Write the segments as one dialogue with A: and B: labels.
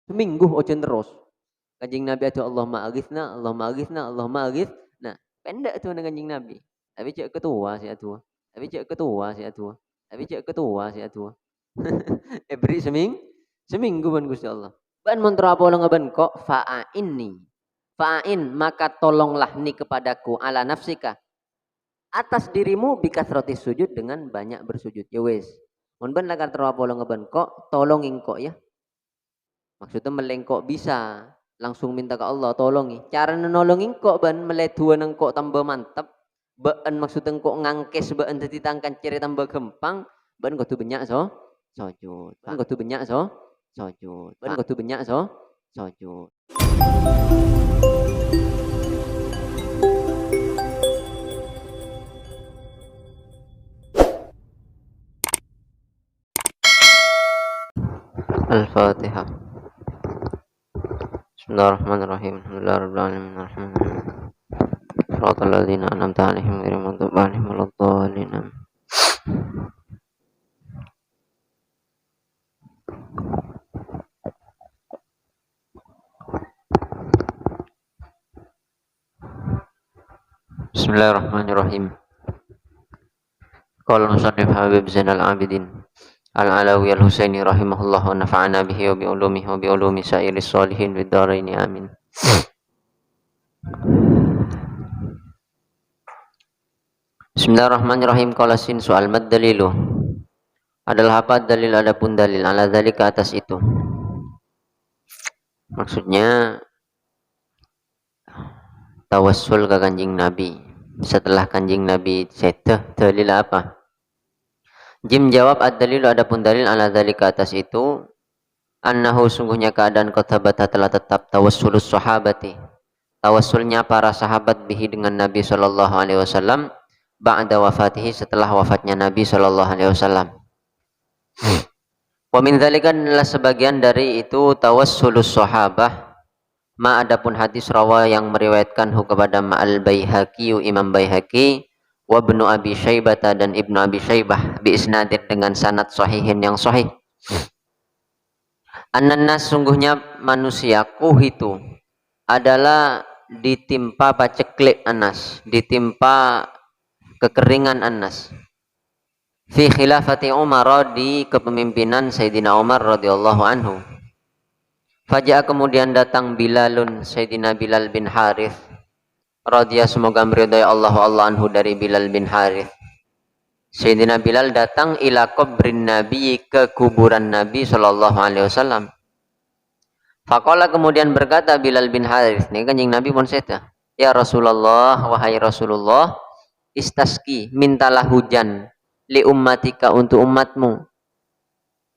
A: Seminggu ojen terus. Kanjeng Nabi ada Allahumma aghithna, Allahumma aghithna, Allahumma aghith. Nah, pendek tuh dengan kanjeng Nabi. Tapi cek ketua sih atuh. Tapi cek ketua sih atuh. Tapi cek ketua sih atuh. Beri seminggu ban Gusti Allah. Ban montra apa lo ngaban kok fa'ainni. Fa'in maka tolonglah ni kepadaku ala nafsika atas dirimu bikasroti sujud dengan banyak bersujud. Ya wes. Mun ban lakar terapa lo ngaban kok tolongin kok ya. Maksudnya melengkok bisa langsung minta ke Allah tolongi. Cara nolongin kok ban meleduan kok tambah mantap. Ban maksudnya kok ngangkes ban dadi tangkan ciri tambah gempang. Ban kok tuh banyak so sujud. Ban kok tuh banyak so sujud. Ban kok tuh banyak so sujud. Al-Fatihah. Bismillahirrahmanirrahim. Alhamdulillahirabbil alamin. Arrahmanirrahim. Shiratal ladzina an'amta 'alaihim ghairil maghdubi 'alaihim waladdallin. Bismillahirrahmanirrahim. Qala musannif Habib Zainal Abidin Al-Alawi Al-Husaini rahimahullah wa nafa'ana bihi wa bi ulumihi wa bi ulumi sa'iris sholihin fid dharain amin. Bismillahirrahmanirrahim. Qala sin soal mad dalilu. Adalah apa dalil, adapun dalil ala dzalika atas itu. Maksudnya tawassul ke Kanjeng Nabi. Setelah Kanjeng Nabi seteh dalil apa? Jim jawab ad-dalilu adapun dalil ala dzalika atas itu annahu sungguhnya keadaan qatabata telah tetap tawassulus sahabati. Tawassulnya para sahabat bihi dengan Nabi sallallahu alaihi wasallam ba'da wafatihi setelah wafatnya Nabi sallallahu alaihi wasallam. Wa min dzalika adalah sebagian dari itu tawassulus sahabah ma adapun hadis rawa yang meriwayatkan kepada Ma'al Baihaqi Imam Baihaqi wa Ibnu Abi Syaibah dan Ibnu Abi Syaibah bi isnadin dengan sanad sahihin yang sahih. Annas sungguhnya manusiaku itu adalah ditimpa paceklik anas, ditimpa kekeringan anas. Fi khilafati Umar di kepemimpinan Sayyidina Umar radhiyallahu anhu. Faja'a kemudian datang Bilalun Sayyidina Bilal bin Harith radhiyallahu semoga meridai Allah anhu dari Bilal bin Harith. Sayyidina Bilal datang ila qabrin Nabi ke kuburan Nabi sallallahu alaihi wasallam. Faqala kemudian berkata Bilal bin Harith, ini Kanjeng Nabi pun seta. Ya Rasulullah, wahai Rasulullah, istasqi, mintalah hujan li ummatika untuk umatmu.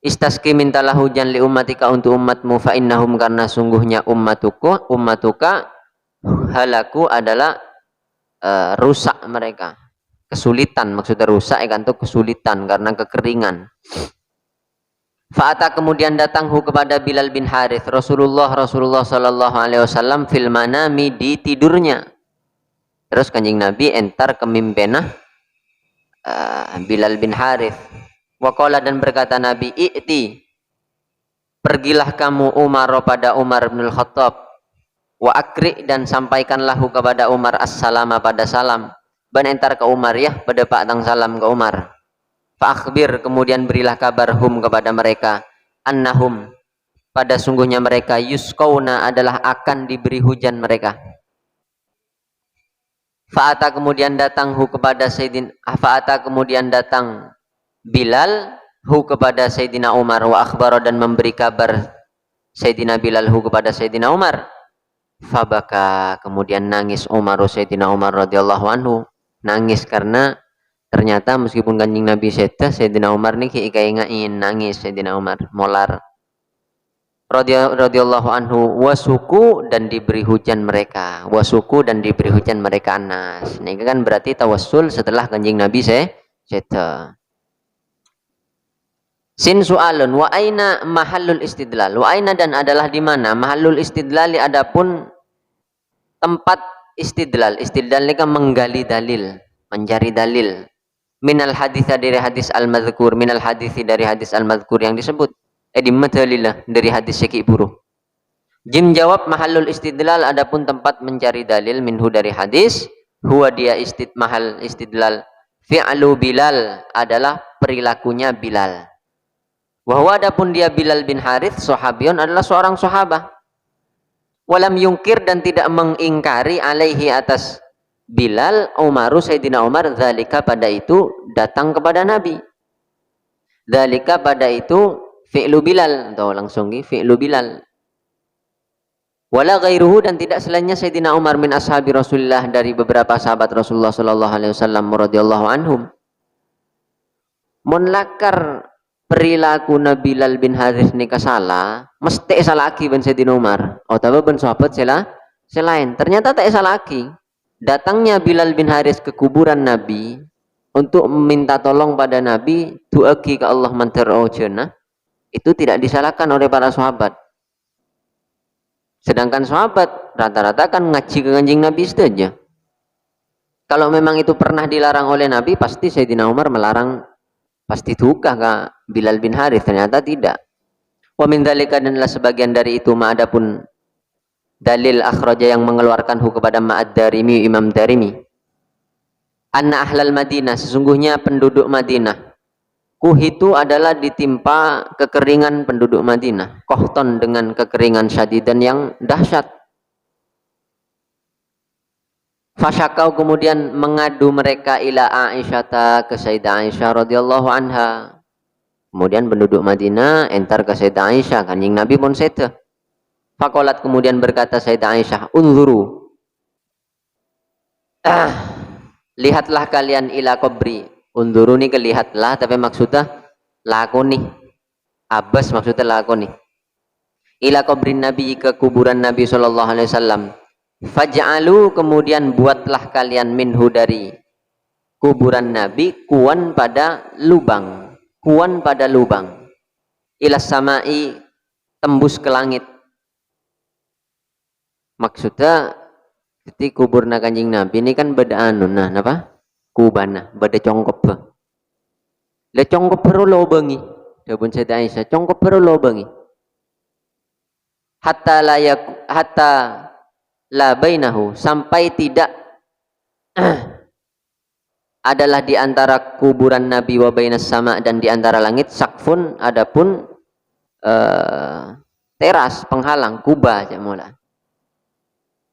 A: Istasqi mintalah hujan li ummatika untuk umatmu fa innahum karena sungguhnya ummatuka halaku adalah rusak mereka. Kesulitan maksudnya rusak kan tuh kesulitan karena kekeringan. Fa'ata kemudian datang kepada Bilal bin Harith Rasulullah sallallahu alaihi wasallam fil manami di tidurnya. Terus Kanjeng Nabi entar kemimpenah Bilal bin Harith. Waqala dan berkata Nabi, "I'ti pergilah kamu Umar pada Umar bin Khattab wa akri dan sampaikanlah kepada Umar as-salama pada salam." Ban entar ke Umar ya pada Pak tang salam ke Umar. Fa'akhbir kemudian berilah kabar hum kepada mereka annahum pada sungguhnya mereka yusqauna adalah akan diberi hujan mereka. Fa'ata kemudian datang kemudian datang Bilal kepada Sayyidina Umar wa akhbara dan memberi kabar Sayyidina Bilal kepada Sayyidina Umar. Fabaka kemudian nangis Sayyidina Umar radhiyallahu anhu, nangis karena ternyata meskipun Kanjeng Nabi seteh Sayyidina Umar nih kaingain nangis Sayyidina Umar molar radhiyallahu anhu wasuku dan diberi hujan mereka Anas. Ini kan berarti tawassul setelah Kanjeng Nabi seteh. Sin su'alun wa aina mahallul istidlal. Wa aina dan adalah di mana mahallul istidlali adapun tempat istidlal. Istidlal ini kan menggali dalil, mencari dalil. Minal hadis dari hadis al-madhkur, minal hadis dari hadis al-madhkur yang disebut. Di madalilah dari hadis Syekh Buruh. Jim jawab mahallul istidlal, adapun tempat mencari dalil minhu dari hadis, huwa dia mahal istidlal fi'lu Bilal adalah perilakunya Bilal. Wahwa adapun dia Bilal bin Harith sahabiyun adalah seorang sahabat. Walam yungkir dan tidak mengingkari alaihi atas Bilal Umaru Sayyidina Umar dzalika pada itu datang kepada Nabi. Dzalika pada itu fi'lu Bilal atau langsung fi'lu Bilal. Wala ghairuhu dan tidak selainnya Sayyidina Umar min ashabi Rasulullah dari beberapa sahabat Rasulullah sallallahu alaihi wasallam radhiyallahu anhum. Mun lakar perilaku Bilal bin Harith ni salah, mesti salah lagi ben Sayyidina Umar. Atau ben sahabat selain. Ternyata tak salah lagi. Datangnya Bilal bin Harith ke kuburan Nabi untuk meminta tolong pada Nabi, du'aki ke Allah mantarojana, itu tidak disalahkan oleh para sahabat. Sedangkan sahabat rata-rata kan ngaji ke Kanjeng Nabi saja. Kalau memang itu pernah dilarang oleh Nabi, pasti Sayyidina Umar melarang, pasti tukah ke Bilal bin Harith. Ternyata tidak. Wa min dzalika dan sebagian dari itu adapun dalil akhraja yang mengeluarkan kepada Ma'ad-Darimi, Imam Darimi. Anna ahlal Madinah, sesungguhnya penduduk Madinah. Kuhitu adalah ditimpa kekeringan penduduk Madinah. Kohton dengan kekeringan syadidan yang dahsyat. Fasyakau kemudian mengadu mereka ila Aisyata ke Sayyidah Aisyah radhiyallahu anha. Kemudian penduduk Madinah entar ke Sayyidah Aisyah, Kanjeng Nabi pun seda. Fakolat kemudian berkata Sayyidah Aisyah, unzuru. Lihatlah kalian ila kubri. Unduru nih kelihatlah, tapi maksudnya lakoni. Abbas maksudnya lakoni. Ila kubrin Nabi, ke kuburan Nabi sallallahu alaihi wasallam. Faj'alu kemudian buatlah kalian minhu dari kuburan Nabi kuan pada lubang. Kuan pada lubang. Ila samai tembus ke langit. Maksudnya ketika kuburna Kanjeng Nabi ini kan beda anu nah apa? Kubana beda congkop. Le congkop perlu lobangi. Dabun Sayyidah Aisyah congkop perlu lobangi. Hatta la bainahu, sampai tidak adalah di antara kuburan Nabi wa bainas sama dan di antara langit sakfun, adapun teras penghalang kuba aja mula.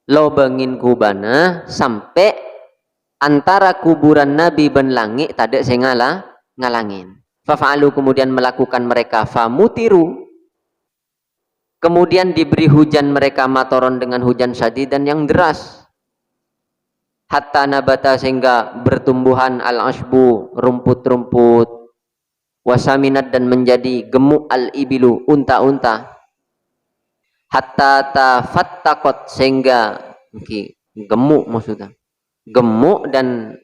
A: Lobengin kubana sampai antara kuburan Nabi ben langit tadi saya ngalangin. Fafa'alu kemudian melakukan mereka famutiru. Kemudian diberi hujan mereka matoron dengan hujan syadid dan yang deras. Hatta nabata sehingga bertumbuhan al-ashbu rumput-rumput. Wasaminat dan menjadi gemuk al-ibilu unta-unta. Hatta tafattakot sehingga gemuk maksudnya. Gemuk dan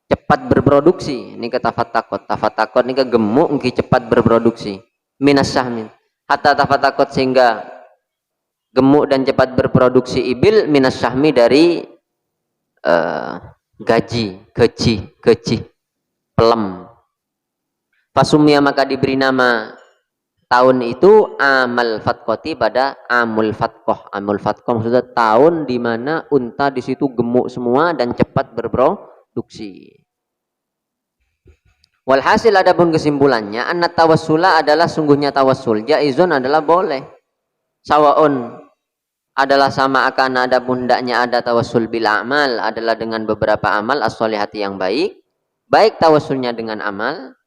A: cepat berproduksi. Ini kata tafatakot. Tafatakot ini ke gemuk, ini cepat berproduksi. Minas sahmin. Hatta tafatakot sehingga gemuk dan cepat berproduksi ibil minas sahmi dari gaji, pelem. Fasumia maka diberi nama tahun itu amal fatkoti pada amul fatkoh. Amul fatkoh maksudnya tahun di mana unta di situ gemuk semua dan cepat berproduksi. Walhasil adapun kesimpulannya, anna tawassula adalah sungguhnya tawassul. Jaizun adalah boleh. Sawaun adalah sama akan adapun hendaknya ada tawassul bil amal adalah dengan beberapa amal as-solihati yang baik. Baik tawassulnya dengan amal.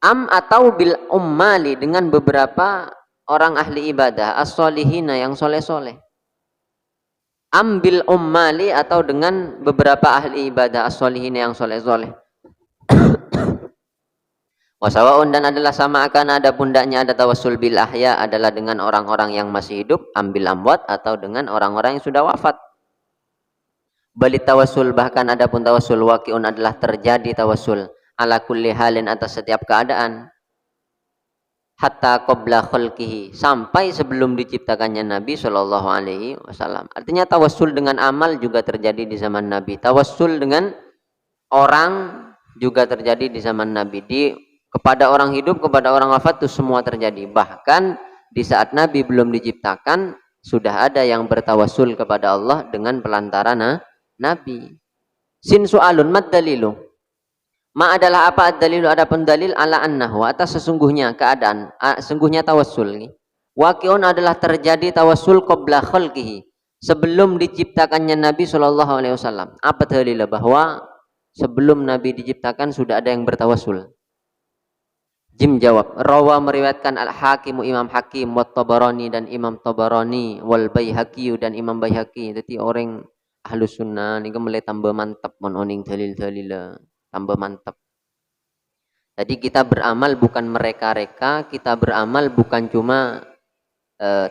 A: Atau bil ummali dengan beberapa orang ahli ibadah as-solihina yang soleh-soleh. Bil ummali atau dengan beberapa ahli ibadah as-solihina yang soleh-soleh. Wasawaun dan adalah sama akan ada pundaknya ada tawassul bil ahya adalah dengan orang-orang yang masih hidup, ambil amwat atau dengan orang-orang yang sudah wafat. Bali tawassul bahkan ada pun tawassul waqi'un adalah terjadi tawassul ala kulli halin atas setiap keadaan. Hatta qabla khalqihi sampai sebelum diciptakannya Nabi sallallahu alaihi wasallam. Artinya tawassul dengan amal juga terjadi di zaman Nabi. Tawassul dengan orang juga terjadi di zaman Nabi. Kepada orang hidup, kepada orang wafat itu semua terjadi. Bahkan di saat Nabi belum diciptakan sudah ada yang bertawassul kepada Allah dengan pelantaran Nabi. Sin su'alun mad dalilu. Ma adalah apa ad-dalilu, adapun dalil ala annahu atas sesungguhnya keadaan, sesungguhnya tawassul. Waqi'un adalah terjadi tawassul qabla khalqihi, sebelum diciptakannya Nabi sallallahu alaihi wasallam. Apa dalil bahwa sebelum Nabi diciptakan sudah ada yang bertawassul? Jim jawab, rawa meriwayatkan al-Hakim Imam Hakim wa Tabarani dan Imam Tabarani wal Baihaqi dan Imam Baihaqi. Jadi orang Ahlus Sunnah ni mulai tambah mantap mon oning dalil-dalil, tambah mantap. Jadi kita beramal bukan mereka-reka, kita beramal bukan cuma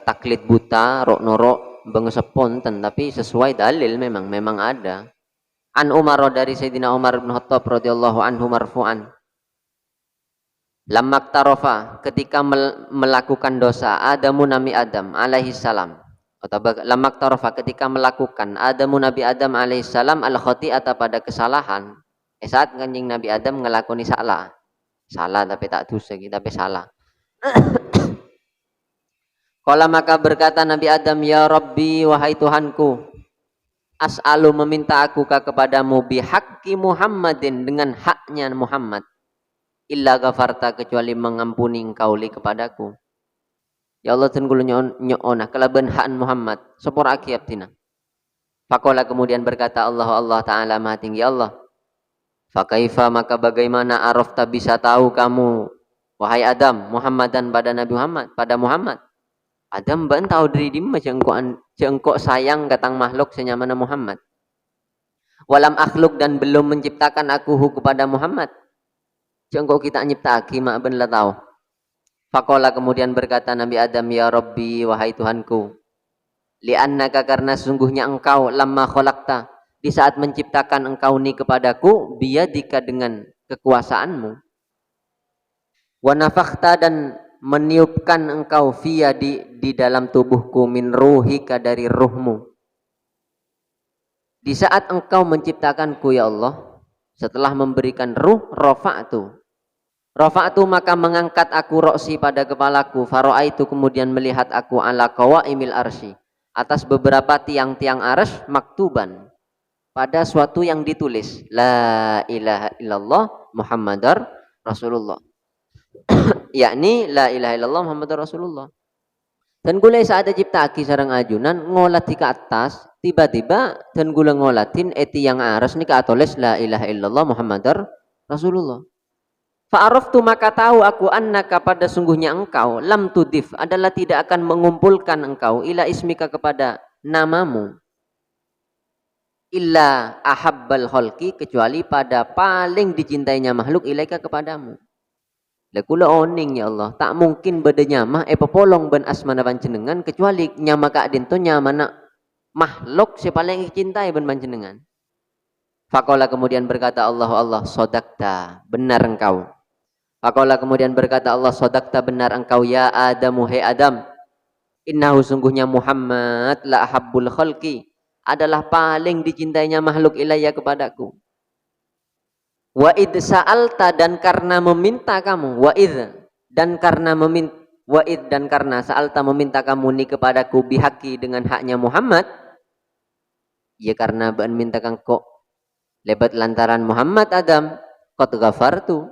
A: taklid buta, rok norok, bengeseponten, tapi sesuai dalil memang ada. An Umar dari Sayyidina Umar bin Khattab radhiyallahu anhu marfu'an. Lammak tarofa ketika melakukan dosa Adamu Nabi Adam alaihi salam, atau lammak tarofa ketika melakukan Adamu Nabi Adam alaihi salam al khati'ata pada kesalahan. Saat kanjeng Nabi Adam ngelakoni salah tapi tak dosa tapi salah. Kala maka berkata Nabi Adam, ya Rabbi wahai Tuhanku, as'alu meminta aku kepadamu bihaqqi Muhammadin dengan haknya Muhammad. Illa ghafarta kecuali mengampuni engkau li kepadaku. Ya Allah tenggulo nyo'ona kelaban ha'an Muhammad sepor akiab tina. Fakola kemudian berkata Allah Ta'ala maha tinggi Allah. Fakaifa maka bagaimana arafta bisa tahu kamu wahai Adam Muhammadan pada Nabi Muhammad, pada Muhammad. Adam ban tahu diri dimma engkau sayang katang makhluk senyamana Muhammad. Walam akhluk dan belum menciptakan aku kepada Muhammad. Engkau kita nyipta mak ben la tahu. Fakola kemudian berkata Nabi Adam, ya Rabbi wahai Tuhanku, li'annaka karena sesungguhnya engkau lamma khalaqta di saat menciptakan engkau ni kepadaku biyadika dengan kekuasaanmu, wa nafakhta dan meniupkan engkau fiya di dalam tubuhku min ruhika dari ruhmu. Di saat engkau menciptakanku ya Allah, setelah memberikan ruh, rafa'tu maka mengangkat aku roksi pada kepalaku, faro'aitu kemudian melihat aku ala qawaimil arsy atas beberapa tiang-tiang arsy maktuban pada suatu yang ditulis la ilaha illallah Muhammadar Rasulullah. Yakni la ilaha illallah Muhammadar Rasulullah. Dan gula saat ciptaki sarang ajunan ngolat ke atas, tiba-tiba dan gula ngolatin eti yang arsy ni kaatulis la ilaha illallah Muhammadar Rasulullah. Fa'araftu maka tahu aku annaka pada sungguhnya engkau lam tudif adalah tidak akan mengumpulkan engkau ila ismika kepada namamu illa ahabbal khalqi kecuali pada paling dicintainya makhluk ilaika kepadamu. Lekula oning ya Allah tak mungkin beda nyamah popolong ben asmana panjenengan kecuali nyama kadin to nyamana makhluk si paling dicintai ben panjenengan. Faqala kemudian berkata Allah sodakta benar engkau. Faqala kemudian berkata Allah sodakta benar engkau ya Adamu hai Adam. Innahu sungguhnya Muhammad la ahabbul khalqi adalah paling dicintainya makhluk ilayya kepadaku. Wa id sa'alta dan karena meminta kamu wa id dan karena sa'alta meminta kamu ni kepadaku bihaqi dengan haknya Muhammad. Ya karena ban minta kangko lebat lantaran Muhammad Adam qad ghafartu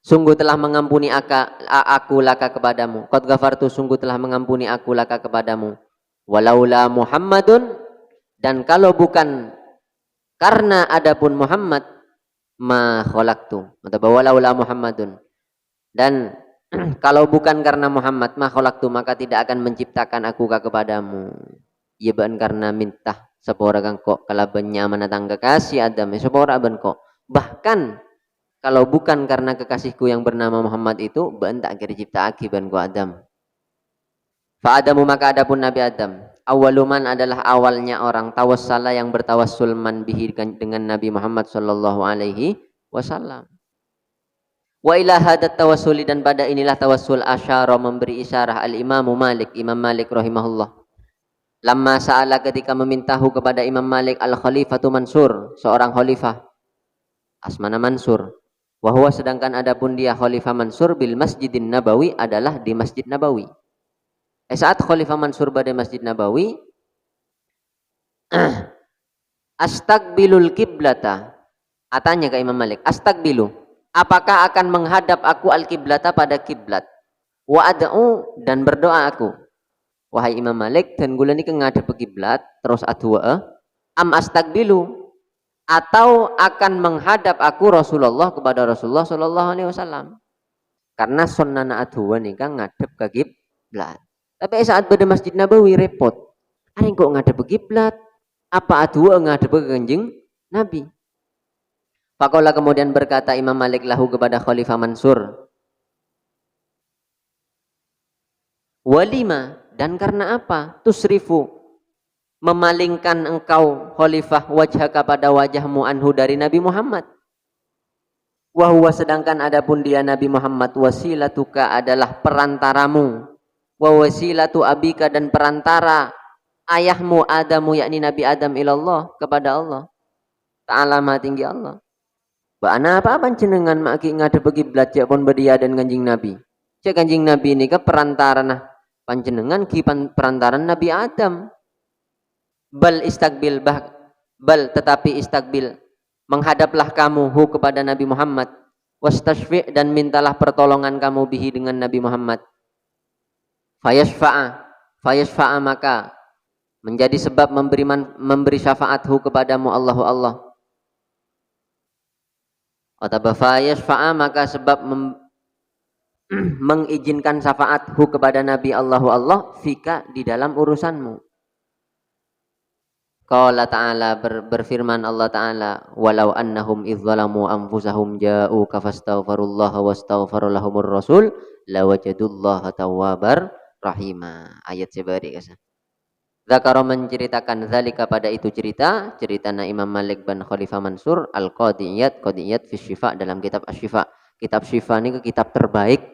A: sungguh telah mengampuni aku laka kepadamu. Qad ghafartu sungguh telah mengampuni aku laka kepadamu. Walaula Muhammadun dan kalau bukan karena adapun Muhammad ma khalaqtu atau walaula Muhammadun dan kalau bukan karena Muhammad ma khalaqtu maka tidak akan menciptakan aku kepadamu. Ya ban karena minta sepora kangko kalaban nyaman datang kekasih Adam sepora ban kok. Bahkan kalau bukan karena kekasihku yang bernama Muhammad itu, ban tak kira cipta akiban ku Adam. Fa Adamu maka adapun Nabi Adam. Awaluman adalah awalnya orang tawassala yang bertawassul man bihi dengan Nabi Muhammad sallallahu alaihi wasallam. Wa ila hadat tawassuli dan pada inilah tawassul asyara memberi isyarah al-Imam Malik rahimahullah. Lamma sa'ala ketika memintahu kepada Imam Malik al-Khalifatu Mansur, seorang khalifah. Asmana Mansur. Wahwa sedangkan adapun dia Khalifah Mansur bil Masjidin Nabawi adalah di Masjid Nabawi. Saat Khalifah Mansur pada Masjid Nabawi, astaqbilul kiblata. Atanya ke Imam Malik, astaqbilu. Apakah akan menghadap aku al-kiblata pada kiblat? Wa ad'u dan berdoa aku. Wahai Imam Malik, dan gula ni ngadep kiblat terus adua am astaqbilu atau akan menghadap aku Rasulullah kepada Rasulullah sallallahu alaihi wasallam. Karena sunnah adua ni kan ngadep ke kiblat. Tapi saat pada Masjid Nabawi repot. Ada kok ngadep ke kiblat? Apa adua ngadep ke Kanjeng Nabi? Faqala kemudian berkata Imam Malik lahu kepada Khalifah Mansur, walima dan karena apa? Tusrifu memalingkan engkau Khalifah wajhaka pada wajahmu anhu dari Nabi Muhammad. Wa huwa sedangkan adapun dia Nabi Muhammad wasilatuka adalah perantaramu. Wa wasilatu abika dan perantara ayahmu Adamu yakni Nabi Adam ilallah kepada Allah. Ta'ala maha tinggi Allah. Bana apa panjenengan maki ngadep kiblat cek pun bedia dan kanjing Nabi. Cek kanjing Nabi ini ke perantara nah panjenengan ki perantaran Nabi Adam. Bal istaqbil bal tetapi istaqbil menghadaplah kamu hu kepada Nabi Muhammad wastashfi' dan mintalah pertolongan kamu bihi dengan Nabi Muhammad. Fayashfa'a maka menjadi sebab memberi syafaat hu kepadamu Allahu Allah. Atau fayashfa'a maka sebab mengizinkan syafaat hu kepada Nabi Allahu Allah fika di dalam urusanmu. Qala ta'ala berfirman Allah Ta'ala walau annahum idh zalamu anfusahum ja'uka fastaghfirullaha wastaghfara lahumur rasul lawajadullaha tawwabar rahima. Ayat sebari kasa. Zakara menceritakan zalika pada itu cerita na Imam Malik bin Khalifah Mansur al-Qadiyat fi Syifa dalam kitab Asy-Syifa. Kitab Syifa ini kitab terbaik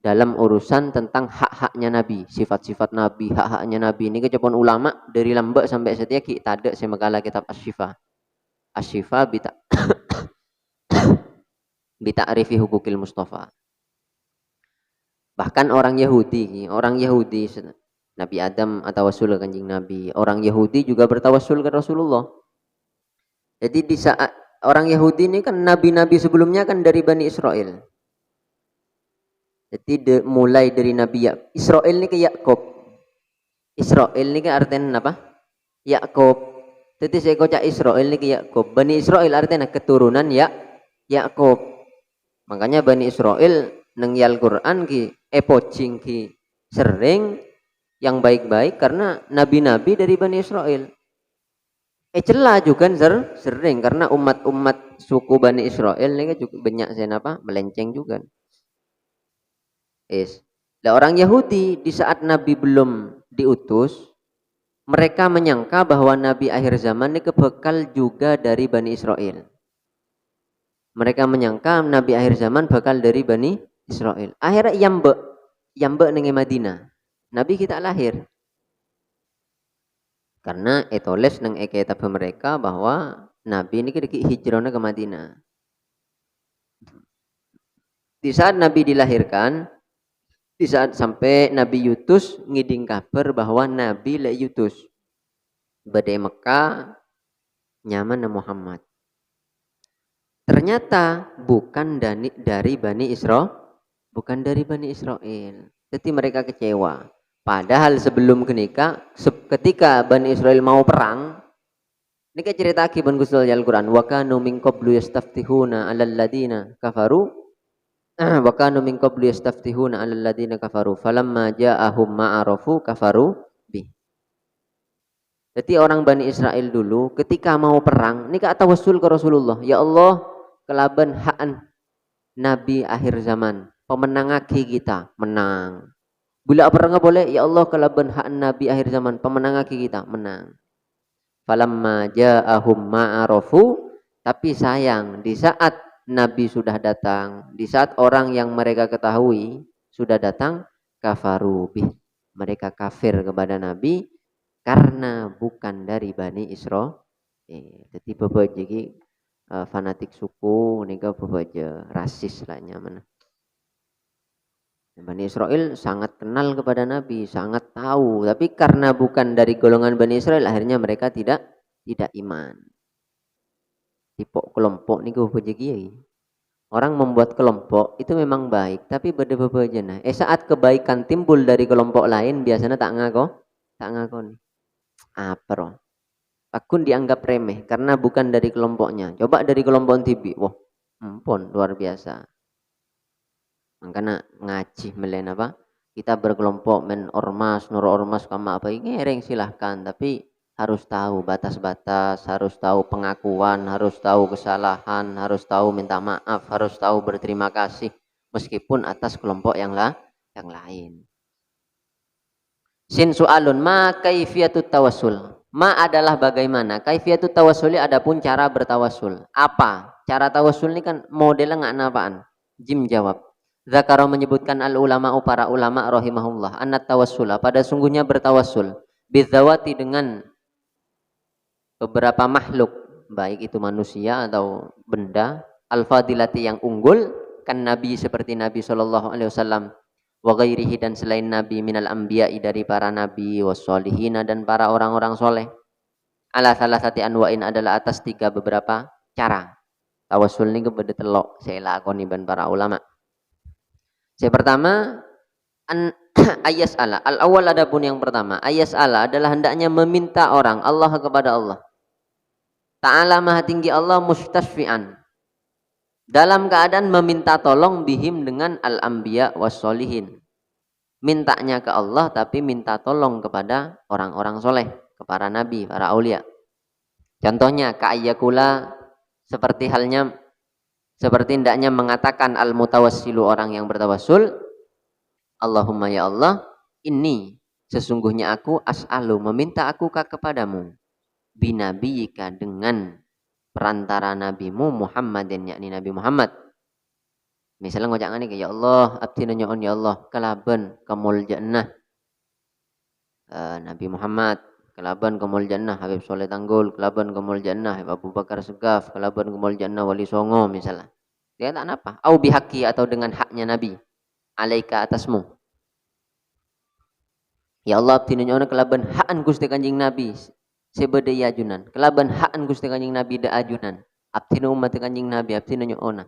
A: dalam urusan tentang hak-haknya Nabi, sifat-sifat Nabi, hak-haknya Nabi. Ini kecepon ulama dari lambak sampai setia kita ada semakalah kitab Asy-Syifa. Asy-Syifa bita'rifi hukukil Mustafa. Bahkan orang Yahudi Nabi Adam atawassul ke kanjeng Nabi. Orang Yahudi juga bertawassul ke Rasulullah. Jadi di saat orang Yahudi ini kan nabi-nabi sebelumnya kan dari Bani Israel. Jadi mulai dari Nabi Israel ini ke Yakub. Israel ini ke artinya apa? Yakub. Jadi saya kocak Israel ini ke Yakub. Bani Israel artinya keturunan Yakub. Makanya Bani Israel nang Al-Qur'an ki pocing ki sering yang baik-baik karena nabi-nabi dari Bani Israel. Celah juga sering karena umat-umat suku Bani Israel ini juga banyak melenceng juga. Orang Yahudi di saat Nabi belum diutus, mereka menyangka bahwa Nabi akhir zaman ini kebekal juga dari Bani Israel. Mereka menyangka Nabi akhir zaman bakal dari Bani Israel. Akhirnya yambe nengi Madinah. Nabi kita lahir. Karena etoles neng kitab mereka bahwa Nabi ini kedeki hijrahnya ke Madinah. Di saat Nabi dilahirkan, di saat sampai Nabi yutus ngiding kabar bahwa Nabi le yutus. Badai Mekah nyaman Muhammad. Ternyata bukan dari Bani Israel, bukan dari Bani Israel. Jadi mereka kecewa. Padahal sebelum ketika Bani Israel mau perang, ini kayak cerita Ibn Gusul Al-Quran. Wa kanu min qablu yastaftihuna 'alal ladina kafaru. Wa kanu min qablu yastaftihuna 'alal ladina kafaru. Falamma ja'ahum ma'arafu kafaru bi. Jadi orang Bani Israel dulu ketika mau perang, ini kata tawassul ke Rasulullah. Ya Allah, kelaban ha'an Nabi akhir zaman. Pemenangaki kita, menang. Bila apa nggak boleh, ya Allah kelaban hak Nabi akhir zaman pemenangaki kita menang. Falamma ja'ahum ma'arafu, tapi sayang di saat Nabi sudah datang, di saat orang yang mereka ketahui sudah datang, kafaru bih. Mereka kafir kepada Nabi karena bukan dari Bani Israel. Jadi bapak jadi fanatik suku nika bebaja rasis lah nyaman. Bani Israel sangat kenal kepada Nabi, sangat tahu, tapi karena bukan dari golongan Bani Israel akhirnya mereka tidak iman. Tipok kelompok niku bebaja kiai. Orang membuat kelompok itu memang baik, tapi beda-beda nah. Saat kebaikan timbul dari kelompok lain biasanya tak ngakon. Apa roh? Akun dianggap remeh karena bukan dari kelompoknya. Coba dari kelompok tibi, wah, ampun luar biasa. Makanya ngaji melen apa? Kita berkelompok men ormas, nur ormas kama apa ngereng silahkan, tapi harus tahu batas-batas, harus tahu pengakuan, harus tahu kesalahan, harus tahu minta maaf, harus tahu berterima kasih meskipun atas kelompok yang lain. Sin su'alun ma kaifiyatut tawassul. Ma adalah bagaimana? Kaifiyatut tawassuli adapun cara bertawasul. Apa? Cara tawasul ini kan modelnya nggak napaan? Jim jawab. Zakaro menyebutkan al ulama para ulama rahimahullah annat tawassula pada sungguhnya bertawasul bidzawati dengan beberapa makhluk baik itu manusia atau benda al-fadilati yang unggul kan nabi seperti Nabi sallallahu alaihi wasallam wa ghairihi dan selain nabi minal anbiya'i dari para nabi wassolihina dan para orang-orang soleh ala salasati anwa'in adalah atas tiga beberapa cara tawasul ini kepada telok saya lakoni ban para ulama. Yang pertama ayas ala al awal adapun yang pertama ayas ala adalah hendaknya meminta orang Allah kepada Allah ta'ala maha tinggi Allah mustasfi'an dalam keadaan meminta tolong bihim dengan al-anbiya wassolihin mintanya ke Allah tapi minta tolong kepada orang-orang soleh kepada nabi para aulia. Contohnya ka'ayyakula seperti hendaknya mengatakan al-mutawassilu orang yang bertawassul Allahumma ya Allah ini sesungguhnya aku as'alu meminta aku kepadamu binabiyika dengan perantara nabimu Muhammadin yakni Nabi Muhammad. Misalnya ngocak ngene ya Allah abdi nyoon ya Allah kalaban kamul jannah Nabi Muhammad kalaban kamul jannah Habib Soleh Tanggul kalaban kamul jannah Abu Bakar Segaf kalaban kamul jannah Wali Songo misalnya. Dia tak apa? Au bihaqi atau dengan haknya Nabi alaika atasmu. Ya Allah abdi nyoon kalaban hakan Gusti Kanjeng Nabi sebede ajunan kelaban hakan Gusti Kanjeng Nabi da ajunan abdi umat Kanjeng Nabi abdi nyoona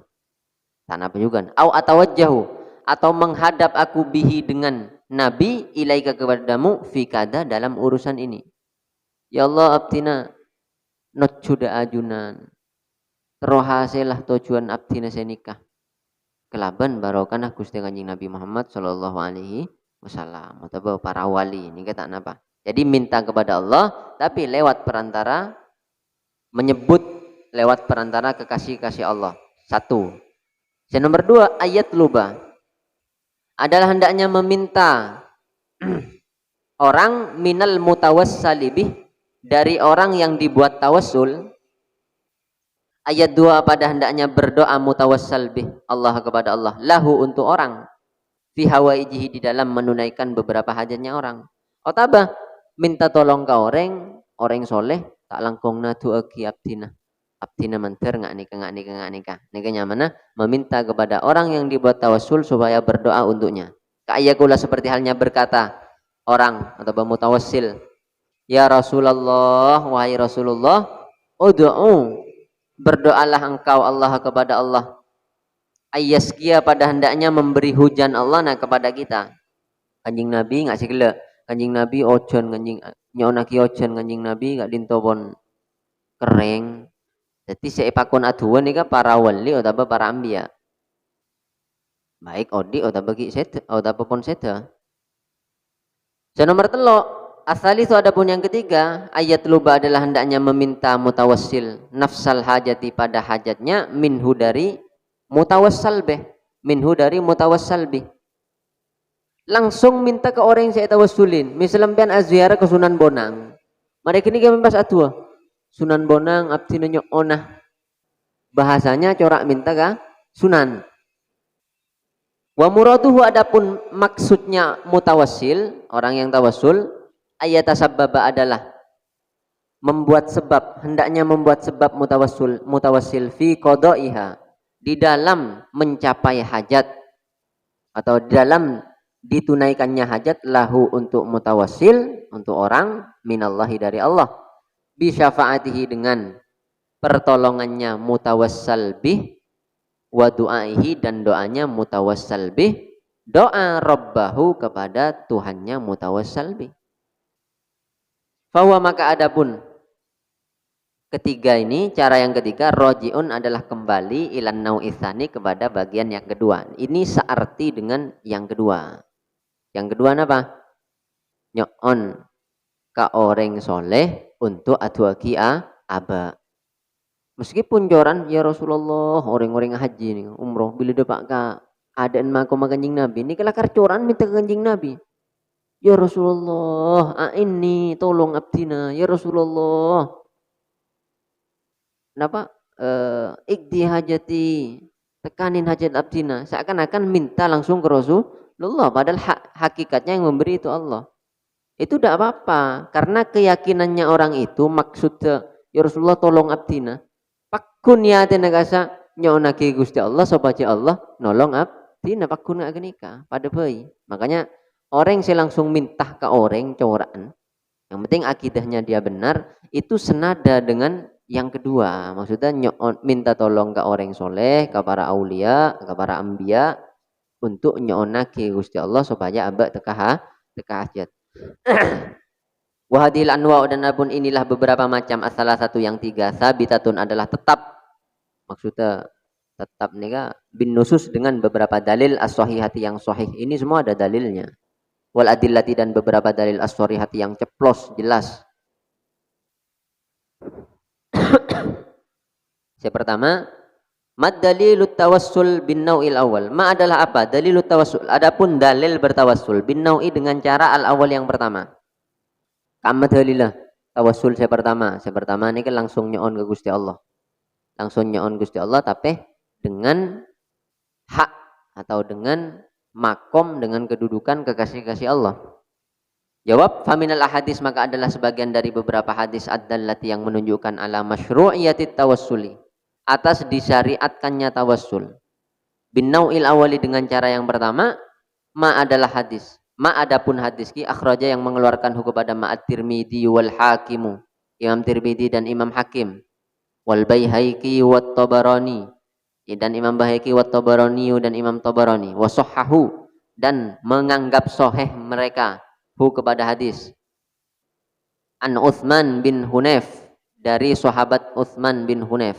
A: tanah penyugan au atawajjahu atau menghadap aku bihi dengan Nabi ilaika kepadamu fi kada dalam urusan ini ya Allah abdina nojuda ajunan terohasilah tujuan abdina senikah kelaban barokanah Gusti Kanjeng Nabi Muhammad sallallahu alaihi wasallam atau para wali ini kata apa jadi minta kepada Allah tapi lewat perantara menyebut lewat perantara kekasih-kasih Allah satu. Yang nomor dua ayat luba adalah hendaknya meminta orang minal mutawassalibih dari orang yang dibuat tawassul. Ayat 2 pada hendaknya berdoa mutawassal bih Allah kepada Allah lahu untuk orang fi hawaijihi di dalam menunaikan beberapa hajatnya orang. Otaba minta tolong ke orang soleh tak langkung na tu'aki abdina manter nggak nikah nikahnya mana meminta kepada orang yang dibuat tawassul supaya berdoa untuknya ka'ayakula seperti halnya berkata orang atau mutawassil ya Rasulullah wahai Rasulullah ud'u berdoalah engkau Allah kepada Allah ayyaskia pada hendaknya memberi hujan Allah nah kepada kita Kanjing Nabi nggak sih gila Kanjing Nabi ojon kanjing nyonaki ojon kanjing Nabi nggak dintobon kering. Jadi seipakun aduan nika para wali atau para ambia. Baik odi atau bagi set atau pun seda. Nomor telok asali itu adapun yang ketiga ayat luba adalah hendaknya meminta mutawassil nafsal hajati pada hajatnya minhu dari mutawassal bih minhu dari mutawassal bih. Langsung minta ke orang yang saya tawassulin. Misalnya pian aziarah ke Sunan Bonang. Mereka ini kami pas atua. Sunan Bonang abdi onah bahasanya corak minta ka Sunan wa muraduhu adapun maksudnya mutawassil orang yang tawassul ayat tasabbaba adalah hendaknya membuat sebab mutawassil fi qada'iha, di dalam mencapai hajat atau dalam ditunaikannya hajat, lahu untuk mutawassil, untuk orang, minallahi dari Allah, bi syafaatihi dengan pertolongannya mutawassal bih, wa du'aihi dan doanya mutawassal bih, doa rabbahu kepada Tuhannya mutawassal bih. Fahuwa maka adapun ketiga ini, cara yang ketiga, roji'un adalah kembali ilan nau'ithani kepada bagian yang kedua. Ini searti dengan yang kedua. Yang kedua apa? Nyo'on ka orang soleh untuk aduaki aba. Meskipun joran ya Rasulullah, orang-orang haji nih, umroh bila dapat ka adaan mako kanjing Nabi. Ini kalau karcoran minta kanjing Nabi. Ya Rasulullah, ini tolong abdina ya Rasulullah. Kenapa? Ikdi hajati, tekanin hajat abdina. Seakan-akan minta langsung ke Rasulullah, padahal hakikatnya yang memberi itu Allah. Itu tidak apa-apa, karena keyakinannya orang itu maksudnya ya Rasulullah tolong abdina. Pakun ya tenagasa nyonaki Gusti Allah sobaca Allah nolong abdina, pakun gak genika pada bayi. Makanya orang yang langsung minta ke orang coran, yang penting akidahnya dia benar, itu senada dengan yang kedua. Maksudnya minta tolong ke orang soleh, ke para aulia, ke para ambia, untuk nyonaki Gusti Allah supaya abak teka hajat. Wahadil anwa dan abun inilah beberapa macam, salah satu yang tiga, sabitatun adalah tetap. Maksudnya tetap nih bin nusus dengan beberapa dalil as-sahihati yang sahih. Ini semua ada dalilnya. Wal adillati dan beberapa dalil as-sharihati yang ceplos jelas. Yang pertama, mad dalilut tawassul bin nau'il awal. Ma adalah apa? Dalilut tawassul. Adapun dalil bertawassul bin nau'i dengan cara al awal yang pertama. Kama dalilah tawassul saya pertama. Saya pertama ini kan langsung nyoon ke Gusti Allah. Langsung nyoon Gusti Allah tapi dengan hak atau dengan makom, dengan kedudukan kekasih-kasih Allah. Jawab, faminal ahadis, maka adalah sebagian dari beberapa hadis ad-dallati yang menunjukkan ala masyru'iyatit tawassuli, atas disyariatkannya tawassul. Bin nau'il awali dengan cara yang pertama, ma adalah hadis. Ma adapun hadis ki akhraja yang mengeluarkan hukum pada ma'at Tirmidzi wal Hakimu, Imam Tirmidzi dan Imam Hakim, wal Baihaqi wat Tabarani, dan Imam Baihaqi wat Tabarani dan Imam Tabarani, wa sahhahu dan menganggap sahih mereka hu kepada hadis an Utsman bin Hunayf, dari sahabat Utsman bin Hunayf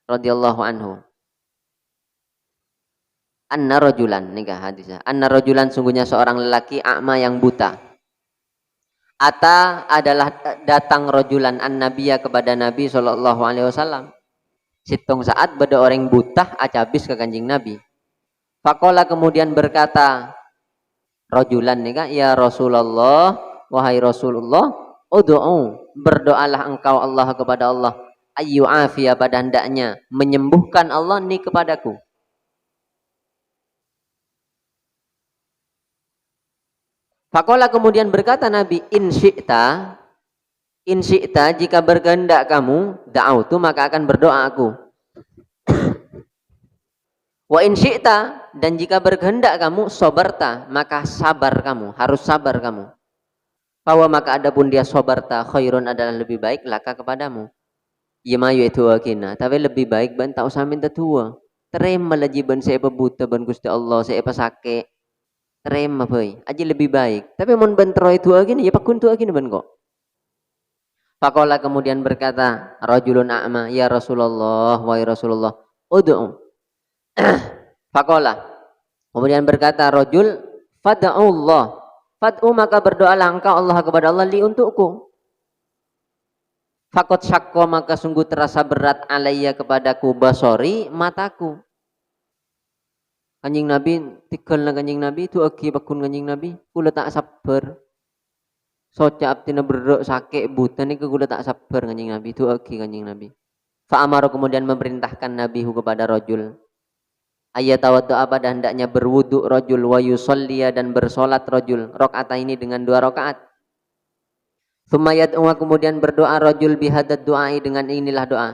A: radhiyallahu anhu, anna rajulan, nikah hadisnya, anna rajulan sungguhnya seorang lelaki a'ma yang buta, ata adalah datang rajulan an nabiya kepada Nabi sallallahu alaihi wasallam, situng saat beda orang buta acabis ke kanjing Nabi. Faqala kemudian berkata rajulan nikah, ya Rasulullah, wahai Rasulullah, ud'u, berdoalah engkau Allah kepada Allah, ayyu afia, pada hendaknya menyembuhkan Allah ni kepadaku. Faqala kemudian berkata Nabi, in syi'ta jika berkehendak kamu, da'autu maka akan berdoa aku. Wa in syi'ta, dan jika berkehendak kamu, sobarta, maka sabar kamu, harus sabar kamu. Bahwa maka adapun dia sobarta, khairun adalah lebih baik laka kepadamu. Yama yaitu wakina, tapi lebih baik ban tak usah minta tua. Terima lagi ban saya buta ban Gusti Allah, saya sakit. Terima boy, aja lebih baik. Tapi mon ban teroi tua gini, ya pakun tua gini ban kok. Faqala kemudian berkata, rajulun a'ma, ya Rasulullah, wahai Rasulullah, ud'u. Faqala kemudian berkata rajul, fad'ullah, fad'u maka berdoalah engkau Allah kepada Allah li untukku. Faqad syaqqa maka sungguh terasa berat alayya kepadaku, basori mataku. Kanjing Nabi tikal na kanjing Nabi tu aki bakun kanjing Nabi kula tak sabar. Soca abtina berdoa sakit buta ni kula tak sabar kanjing Nabi tu aki kanjing Nabi. Fa amara kemudian memerintahkan Nabi kepada rajul, ayat tawaddu pada hendaknya berwudu rajul, wa yusalliya dan bersolat rajul, rakaat ini dengan 2 rakaat. Tsumma yad'u, kemudian berdoa rajul bihadad du'ai, dengan inilah doa.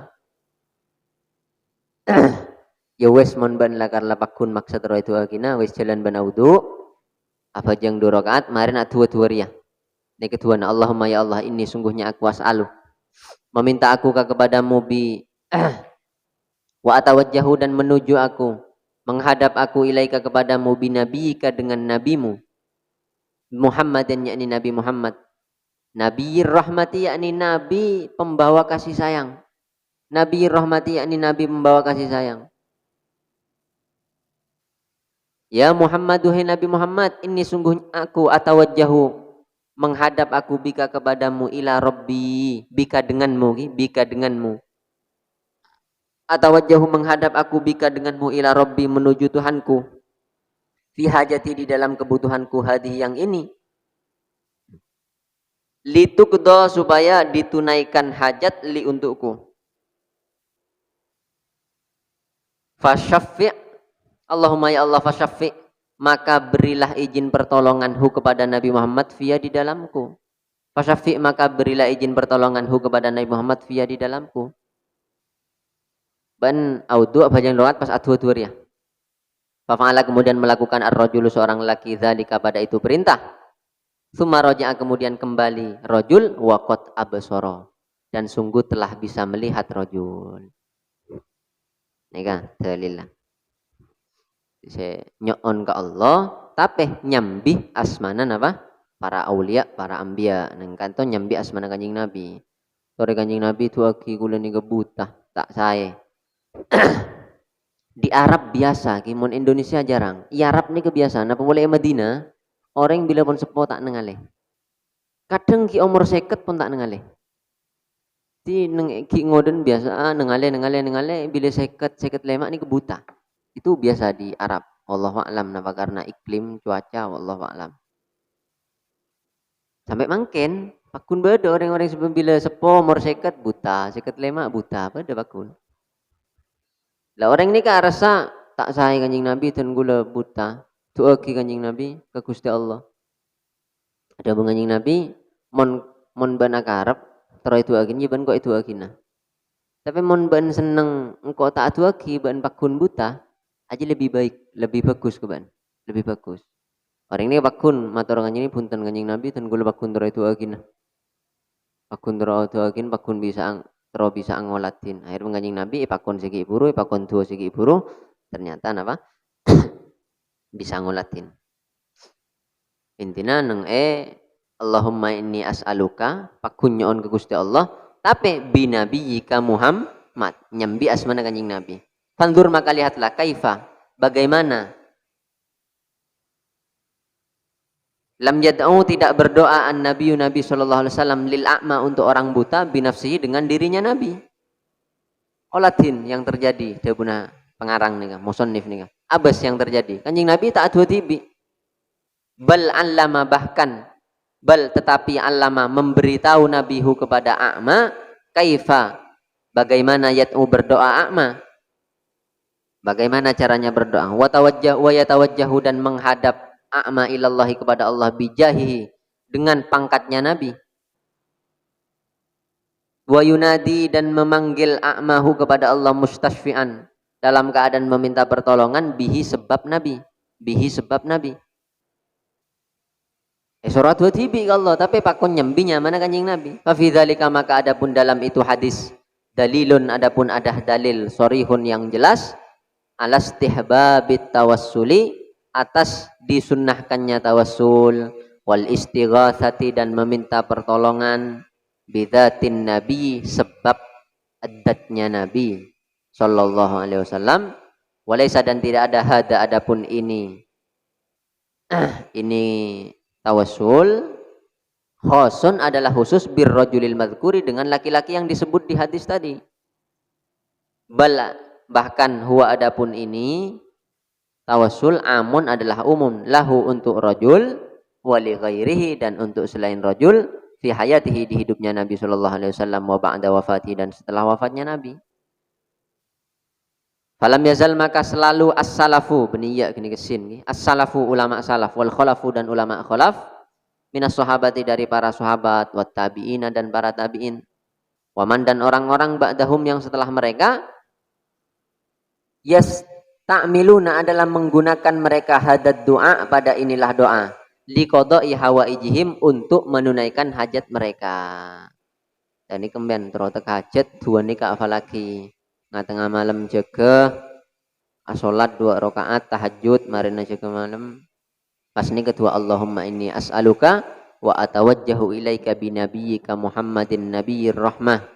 A: Ya wes mon ban lakar lapakun maksud roh itu agina wes jalan ban audu apa jang 2 rakaat marin atu ria. Ini kedua, Allahumma ya Allah, ini sungguhnya aku as'alu, meminta aku kepadamu bi wa atawajjahu, dan menuju aku, menghadap aku ilaika kepadamu binabiyika, dengan nabimu Muhammadin, yakni Nabi Muhammad, Nabi rahmati, yakni Nabi pembawa kasih sayang, Nabi rahmati, yakni Nabi pembawa kasih sayang. Ya Muhammad, duhai Nabi Muhammad, ini sungguh aku atawajjahu, menghadap aku bika kepadamu, ila Rabbi, bika denganmu, bika denganmu. Atawajjahu, menghadap aku bika denganmu, ila Rabbi, menuju Tuhanku, fi hajati, di dalam kebutuhanku, hadih yang ini, litukdo, supaya ditunaikan hajat, li untukku. Fasyaffi', Allahumma ya Allah, fasyaffi', maka berilah izin pertolonganhu kepada Nabi Muhammad via di dalamku. Fasyaffi', maka berilah izin pertolonganhu kepada Nabi Muhammad via di dalamku. Ban audu apa yang lewat pas adu ya. Fa'ala, kemudian melakukan ar-rajulu, seorang laki, dzalika, pada itu perintah. Tsumma raja'a, kemudian kembali rajul, waqad absara, dan sungguh telah bisa melihat rajul. Nika dalil. Saya nyoon ke Allah, tapi nyambi asmanan apa? Para aulia, para ambia. Nang kanto nyambi asmana Kanjeng Nabi. Sore Kanjeng Nabi tu aki kula ni buta, tak saya. Di Arab biasa, kimon Indonesia jarang. I Arab ni kebiasaan. Apa boleh Madinah, orang bila pun sepo tak nengaleh. Kadang ki umur 50 pun tak nengaleh. Di ki ngoden biasa nengaleh bila 50 lemak ni kebuta. Itu biasa di Arab. Wallahu a'lam, napa karena iklim cuaca, wallahu a'lam. Sampai mangken pakun beda orang-orang sebelum bila sepo umur 50 buta, 50 lemak buta, beda pakun. Lah orang ini kan rasa tak saya Kanjeng Nabi dan gula buta. Tu aki Kanjeng Nabi ke Gusti Allah. Ada Kanjeng Nabi mon ban akarep tero itu akin ban kok itu akina. Tapi mon ban seneng engkau tak atu aki ban pakun buta aja lebih baik, lebih bagus ke ban. Lebih bagus. Orang ini pakun matur Kanjeng ini punten Kanjeng Nabi dan gula pakun tero itu akina. Pakun tero itu akin pakun bisa ngolatin. Akhirnya Kanjeng Nabi pakon segi buru, pakon tua segi buru, ternyata apa? Bisa ngolatin. Intina neng Allahumma inni as'aluka, pakun nyoon ke Gusti Allah, tapi binabiyika Muhammad, nyambi asmana Kanjeng Nabi. Fandur, maka lihatlah kaifa, bagaimana lam yad'u, tidak berdoa an Nabi sallallahu alaihi wasallam lil a'ma, untuk orang buta, binafsihi, dengan dirinya Nabi. Olatin yang terjadi, dia punya pengarang nih, musannif nih. Abas yang terjadi. Kanjeng Nabi tak adu tibi. Bal allama, bahkan bal tetapi allama, memberitahu nabihu kepada a'ma, kaifa, bagaimana yad'u, berdoa a'ma. Bagaimana caranya berdoa? Wa yatawajjahu, dan menghadap a'ma ilallahi, kepada Allah, bijahihi, dengan pangkatnya Nabi. Wa yunadi, dan memanggil a'mahu kepada Allah, mustashfi'an, dalam keadaan meminta pertolongan, bihi, sebab Nabi. Bihi, sebab Nabi. Surat wa tibi Allah, tapi pakon nyambinya mana Kanjeng Nabi. Fa fi dzalika, maka adapun dalam itu hadis, dalilun, adapun ada dalil, sorihun, yang jelas, alastihbabit tawassuli, atas disunnahkannya tawassul, wal istighatsati, dan meminta pertolongan, bidzatin Nabi, sebab adatnya Nabi sallallahu alaihi wasallam. Walaysa, dan tidak ada hada, adapun ini tawassul, khosun, adalah khusus, birrajulil madhkuri, dengan laki-laki yang disebut di hadis tadi. Bal, bahkan huwa, adapun ini tawassul, amun, adalah umum, lahu, untuk rajul, wali ghairihi, dan untuk selain rajul, fi hayatihi, di hidupnya Nabi sallallahu alaihi wasallam, wa ba'da wafatihi, dan setelah wafatnya Nabi. Falam yazal, maka selalu as-salafu, beniya gini kesin, as-salafu, ulama salaf, wal khalafu, dan ulama khalaf, minas sahabati dari para sahabat, wat tabi'ina dan para tabi'in, waman dan orang-orang ba'dahum yang setelah mereka, ta'miluna adalah menggunakan mereka hadad doa pada inilah doa, liqada'i hawaijihim untuk menunaikan hajat mereka. Dan ini kemudian terus hajat dua nika apalagi tengah malam jaga salat 2 rakaat tahajud marina jaga malam. Pas ini kedua, Allahumma inni as'aluka wa atawajjahu ilaika binabiyyika Muhammadin nabiyyir rahmah.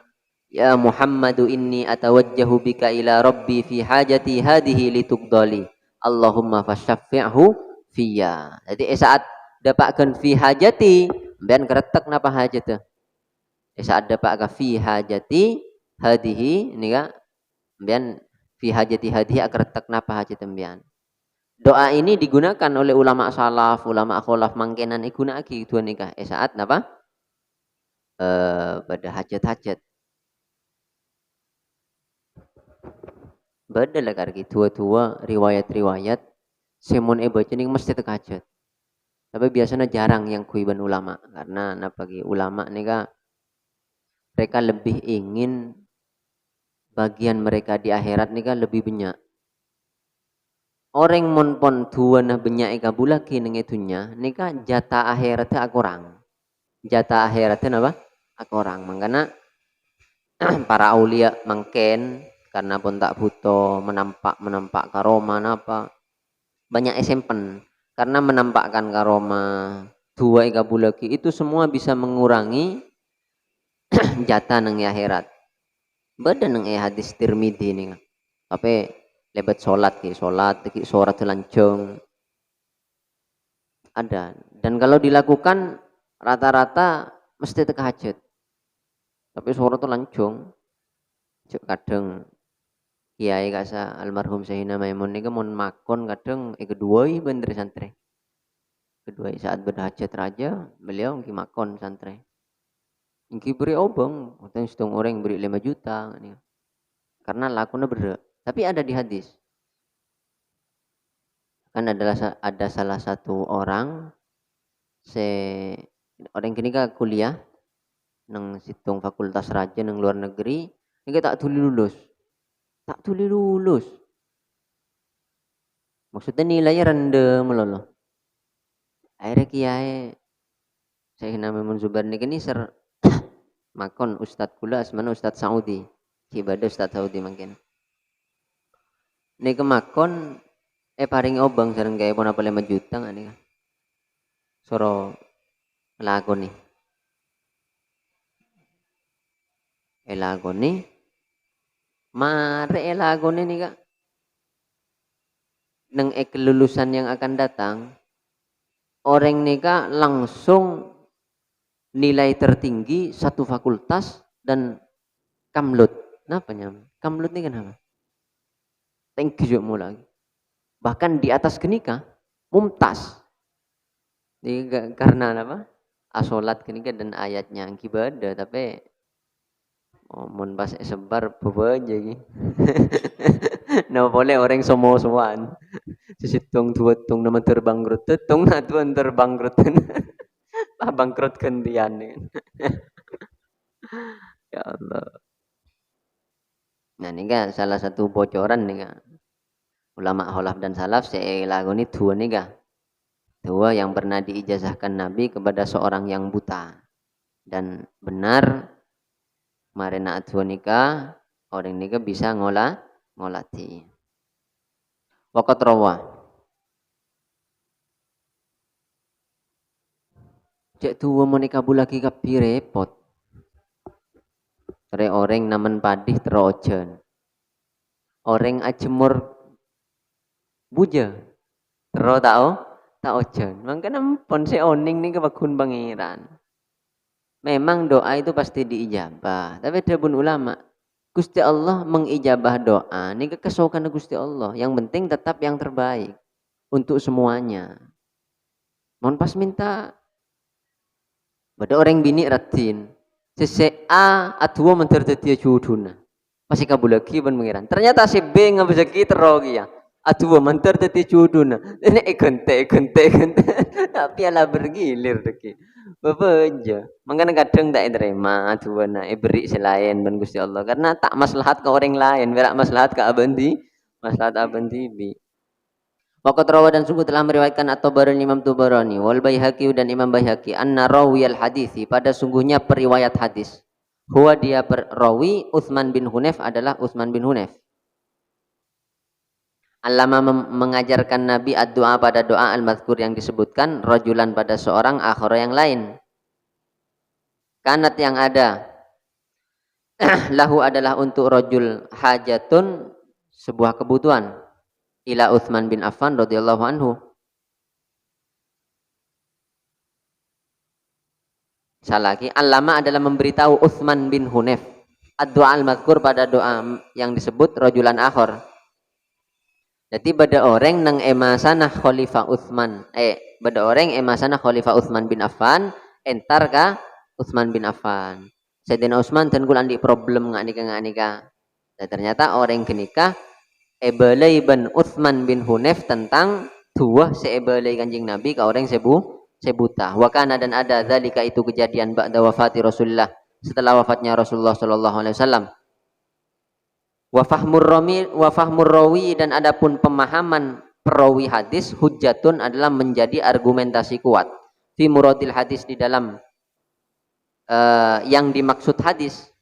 A: Ya Muhammadu inni atawajjahu bika ila rabbi fi hajati hadhihi lituqdali. Allahumma fasyaffi'hu fiyya. Jadi saat dapatkan fi hajati, ben keretek napa hajat. Saat dapatkan fi hajati hadhihi ini ka ben fi hajati hadhihi keretek napa hajat tembian. Doa ini digunakan oleh ulama salaf, ulama kholaf mangkenan igunaki dua nikah. Saat napa? Pada hajat-hajat. Beda lah karena dua-dua riwayat-riwayat semun baca ini mesti terhajat. Tapi biasanya jarang yang kuiban ulama karena bagi ulama nika mereka lebih ingin bagian mereka di akhirat nika lebih banyak. Orang mon pon dua nah banyak ika bulaki neng itunya nika jatah akhiratnya kurang. Jatah akhiratnya apa? Kurang. Makanya para aulia mangken karena pun tak butuh menampak karoma napa banyak esempen karena menampakkan karoma dua ika bulaki itu semua bisa mengurangi jatah neng akhirat. Beda neng hadis Tirmidzi nih. Tapi lebat sholat ki sholat lancung ada, dan kalau dilakukan rata-rata mesti terhajat. Tapi sholat lancung kadang kiai kasa almarhum Sayyidina Maimun ini mon makon kadang kedua bener santri kedua saat berhajat raja beliau ngi makon santri ngi beri obong atau setengah orang beri 5 juta karena lakunya berat. Tapi ada di hadis. Kan ada salah satu orang orang kini kan kuliah nang situng fakultas raja nang luar negeri, ini tak tuli lulus. Tak tuli lulus. Maksudnya nilainya rendah melolo. Akhirnya kiai saya nama Munzubar ini kini makon Ustadz kula asmana Ustadz Saudi. Ibadah Ustadz Saudi mungkin. Ini kemakon paring obang sareng kaya pun apa 5 juta nggak nih soro lagu nih lagu nih mare lagu nih kak neng kelulusan yang akan datang orang nih kak langsung nilai tertinggi satu fakultas dan kamlut kenapa kamlut nih kenapa thank you lagi bahkan di atas kenika mumtaz karena apa asolat kenika dan ayatnya ibadah tapi mon pas sebar bawa aja gitu nah boleh orang semua-semuaan sesitung tuatung nama terbangkrut tung nah tuan terbangkrut bangkrut gantian ya Allah. Nah ini kan salah satu bocoran nih kan ulama kholaf dan salaf lagu ini dua nih kah dua yang pernah diijazahkan Nabi kepada seorang yang buta dan benar marina dua nikah orang nikah bisa ngolati waqat rawa cek dua menikah bulaki kapi repot orang namen padih terojen orang ajemur buja tero tak ojen makanya pon se oning nih kebagun pangeran memang doa itu pasti diijabah tapi ada pun ulama Gusti Allah mengijabah doa ini kekesokan Gusti Allah yang penting tetap yang terbaik untuk semuanya mohon pas minta pada orang bini ratin sese-a atwa mentertetia juduna pasti kabulaki ban pangeran ternyata si B ngabezeki terogi ya Aduh mentar tadi cuduna. Ini ekente. Tapi ala bergilir deki. Bebeja. Mangkana kadang tak terima aduana beri selain ben Gusti Allah karena tak maslahat ke orang lain, berak maslahat ke abandi, maslahat abandi bi. Waqat rawa dan sungguh telah meriwayatkan At-Tabarani Imam Tabarani wal Baihaqi dan Imam Baihaqi anna rawiyal hadisi pada sungguhnya periwayat hadis. Huwa dia rawi Utsman bin Hunayf adalah Utsman bin Hunayf. Allama mengajarkan Nabi ad-doa pada doa al-mazkur yang disebutkan rajulan pada seorang akhara yang lain. Kanat yang ada lahu adalah untuk rajul hajatun sebuah kebutuhan ila Utsman bin Affan radhiyallahu anhu. Salah lagi, allama adalah memberitahu Utsman bin Hunayf ad-doa al-mazkur pada doa yang disebut rajulan akhar. Jadi pada orang nang emasana Khalifah Utsman, pada orang emasana Khalifah Utsman bin Affan, entar ka Utsman bin Affan. Sayyidina Utsman dan kulan di problem ngak nikah. Dan ternyata orang kenikah ebelai ban Utsman bin Hunayf tentang dua seebelai kanjing Nabi ka orang sebuta. Wakana dan ada zalika itu kejadian ba'da wafati Rasulullah setelah wafatnya Rasulullah sallallahu alaihi wasallam. Wa fahmur rawi dan adapun pemahaman perawi hadis hujjatun adalah menjadi argumentasi kuat fi muradil hadis di dalam yang dimaksud hadis.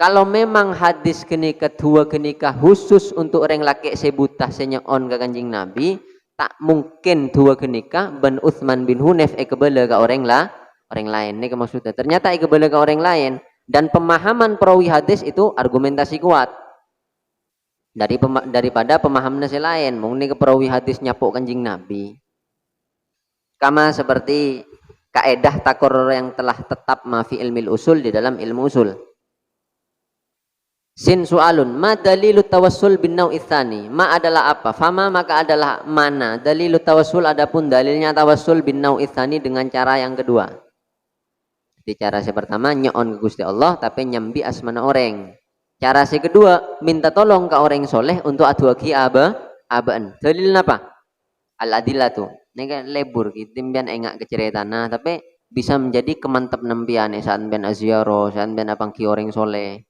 A: Kalau memang hadis kenika dua kenika khusus untuk orang laki sebutah senyaon ke kanjing Nabi, tak mungkin dua kenika ban Utsman bin Hunayf kebala ke orang lain. Ini maksudnya. Ternyata kebala ke orang lain dan pemahaman perawi hadis itu argumentasi kuat. Daripada pemahaman nasi lain mungkin ke perawi hadis nyapuk kanjing Nabi kama seperti kaedah takorur yang telah tetap mafi ilmil usul di dalam ilmu usul. Sin su'alun ma dalilu tawassul bin nau'i tsani, ma adalah apa, fama maka adalah mana, dalilu tawassul adapun dalilnya tawassul bin nau'i tsani dengan cara yang kedua. Di cara yang pertama nyoon ke Gusti Allah tapi nyambi asmana orang. Cara si kedua, minta tolong ke orang soleh untuk aduaki abaan. Dalil apa? Al-adillah tuh. Ini kan lebur, timbian engak keceritana, tapi bisa menjadi kemantap nempian saat ben aziaro, saat ben apang ki orang soleh.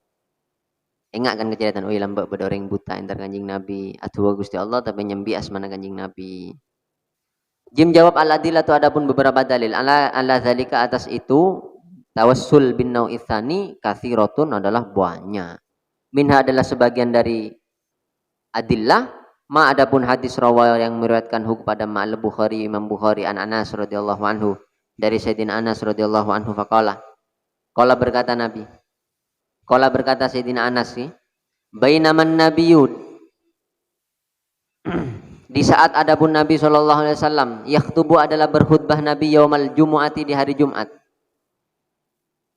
A: Engak kan keceritaan, oh lambak pada orang buta entar kanjing Nabi. Adu Gusti Allah tapi nyambi asmana kanjing Nabi. Jim jawab al-adillah tuh adapun beberapa dalil. Ala zalika atas itu tawassul bin nau'i tsani katsiratun adalah banyak. Minha adalah sebagian dari adillah ma adapun hadis rawi yang meriwayatkan kepada Ma'al Bukhari Imam Bukhari an Anas radhiyallahu anhu dari Sayyidina Anas radhiyallahu anhu faqala berkata Nabi berkata Sayyidina Anas sih bainaman nabiyud di saat adapun Nabi sallallahu alaihi wasallam yakhtubu adalah berkhutbah Nabi yaumal jumu'ati di hari Jumat.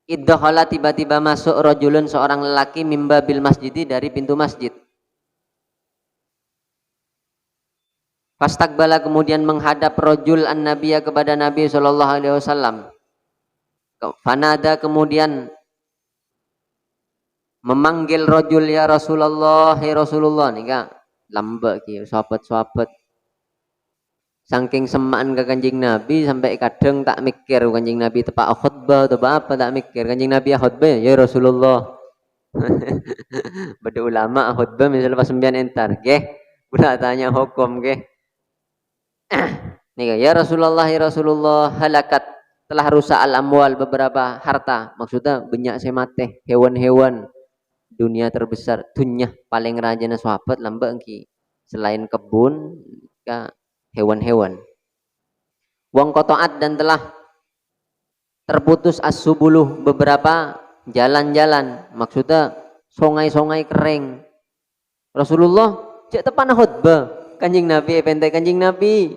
A: Iddakhala tiba-tiba masuk rajulun seorang lelaki mimba bil masjidi dari pintu masjid. Fastaqbala kemudian menghadap rajul an-nabiyya kepada Nabi sallallahu alaihi wasallam. Fanada kemudian memanggil rajul ya Rasulullah, ya Rasulullah nika lambak ki sahabat-sahabat. Saking semaan ke kanjing Nabi sampai kadang tak mikir kanjing Nabi tepak khutbah atau apa tak mikir kanjing Nabi khutbah ya Rasulullah. Beda ulama khutbah misalnya pas sembilan entar, geh, udah tanya hukum geh. Nih ya Rasulullah halakat telah rusak al-amwal beberapa harta maksudnya banyak semate hewan-hewan dunia terbesar dunia paling rajana sahabat lambak ki selain kebun ka hewan-hewan. Wong kotoat dan telah terputus as-subuluh beberapa jalan-jalan maksudnya songai-songai kering. Rasulullah cek tepan khutbah kanjing Nabi pendek kanjing Nabi.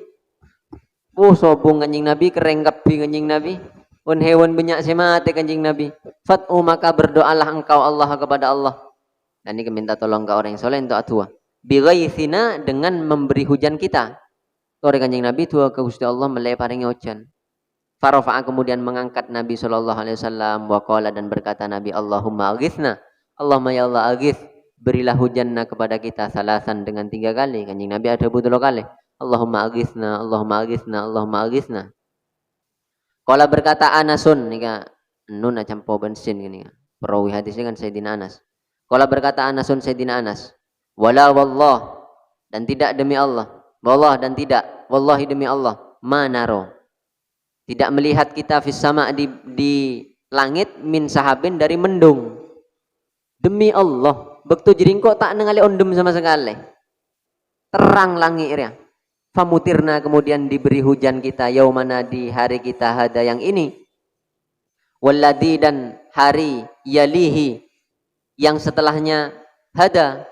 A: Sobong kanjing Nabi kering kapi kanjing Nabi. Un hewan banyak semate kanjing Nabi. Fat'u maka berdoalah engkau Allah kepada Allah. Dan ini minta tolong ke orang yang soleh untuk atua. Bighaithina dengan memberi hujan kita. Sore kanjing Nabi tua ke Gusti Allah meleparingi hujan. Farafa'a kemudian mengangkat Nabi sallallahu alaihi wasallam wa qala dan berkata Nabi Allahumma aghithna. Allahumma ya Allah aghith. berilah hujanna kepada kita salasan dengan 3 kali. Kanjeng Nabi ada 3 kali. Allahumma aghithna, Allahumma aghithna, Allahumma aghithna. Kala berkata Anasun nika nun campo bensin gini. Perawi hadisnya kan Sayyidina Anas. Kala berkata Anasun Sayyidina Anas, wala wallah dan tidak demi Allah. Wallah dan tidak, wallahi demi Allah, manaro. Tidak melihat kita fis sama di langit min sahabin dari mendung. Demi Allah, bektu jeringkok tak nengali ondem sama sekali. Terang langitnya. Famutirna kemudian diberi hujan kita yaumana di hari kita hada yang ini. Walladhi dan hari yalihi yang setelahnya hada.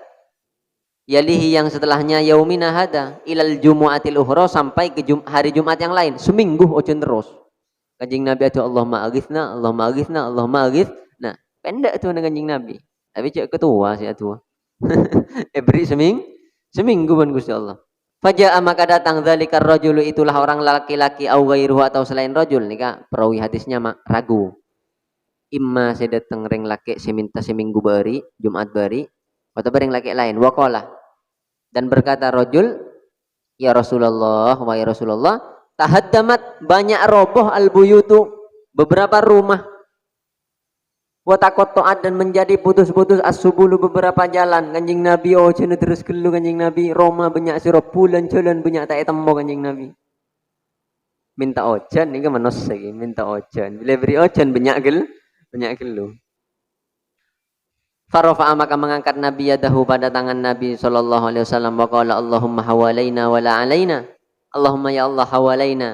A: Yalihi yang setelahnya yaumina hada ilal jumu'atil ukhra sampai ke hari Jumat yang lain. Seminggu ojen terus. Kanjeng Nabi itu Allahumma aghithna, Allahumma aghithna, Allahumma aghith. Nah, pendek tuh dengan Kanjeng Nabi. Tapi cek ketua sih tua. Beri seminggu pun Gusti Allah. Faja'a maka datang dzalikar rajulu itulah orang laki-laki au ghairuhu atau selain rajul nika perawi hadisnya ragu. Imma saya datang ring laki seminta seminggu bari Jumat bari atau bareng laki lain waqala dan berkata rajul ya Rasulullah wa ya Rasulullah tahaddamat banyak roboh albuyutu beberapa rumah wa taqatta'at dan menjadi putus-putus as-subulu beberapa jalan. Kanjeng Nabi oh cenah terus kelu Kanjeng Nabi Roma banyak sirop bulan jalan banyak tak temu Kanjeng Nabi minta ojan ini manos lagi minta ojan bila beri ojan banyak gelu Farafa'a maka mengangkat Nabi yadahu pada tangan Nabi sallallahu alaihi wasallam wa qala Allahumma hawalaina wala alaina. Allahumma ya Allah hawalaina.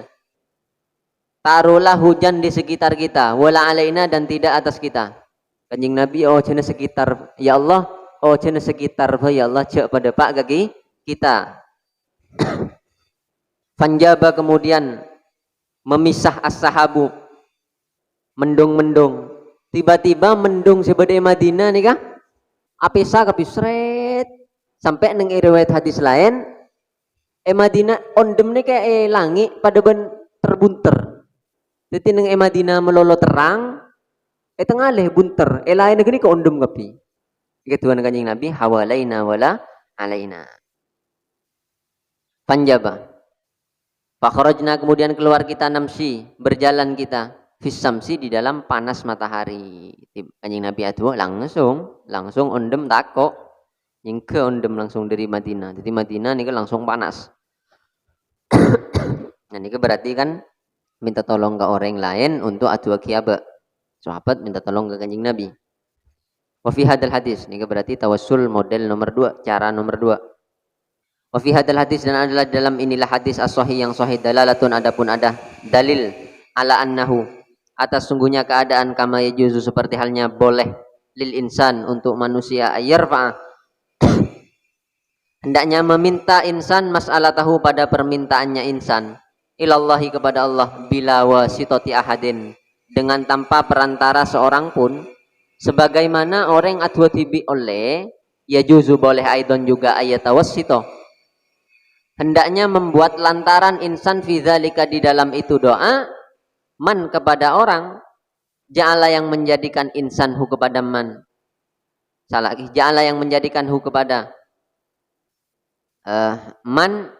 A: Taruhlah hujan di sekitar kita, wala alaina dan tidak atas kita. Kanjeng Nabi oh cenah sekitar ya Allah, oh cenah sekitar ya Allah cek pada pak kaki kita. Fanjaba kemudian memisah as-sahabu mendung-mendung. Tiba-tiba mendung sebadai Madinah nih kah? Apisa kapisret sampai neng riwayat hadis lain Madinah ondem nih kayak langit pada ben terbunter. Jadi neng Madinah melolo terang tengah leh bunter lain negeri ke ondem kapi. Ketuan Kanjeng Nabi hawalaina wala alaina. Panjaba. Fakhrajna kemudian keluar kita namsi berjalan kita fisamsi di dalam panas matahari. Kanjeng Nabi atuh langsung ondem tako nyingke ondem langsung dari Madinah. Jadi Madinah nih langsung panas. Nah ini berarti kan minta tolong ke orang lain untuk adu kiaba. Sahabat minta tolong ke Kanjeng Nabi. Wa fi hadal hadis ini berarti tawassul model nomor 2, cara nomor 2. Wa fi hadal hadis dan adalah dalam inilah hadis as-sahih yang sahih dalalatun adapun ada dalil ala annahu atas sungguhnya keadaan kama yajuzu seperti halnya boleh lil insan untuk manusia ayarfa hendaknya meminta insan mas'alatahu pada permintaannya insan ilallahi kepada Allah bila wasitati ahadin dengan tanpa perantara seorang pun sebagaimana orang atwatibi oleh yajuzu boleh aidon juga ayatawassito hendaknya membuat lantaran insan fi dzalika di dalam itu doa man kepada orang ja'ala yang menjadikan insan hu kepada man salah ja'ala yang menjadikan hu kepada man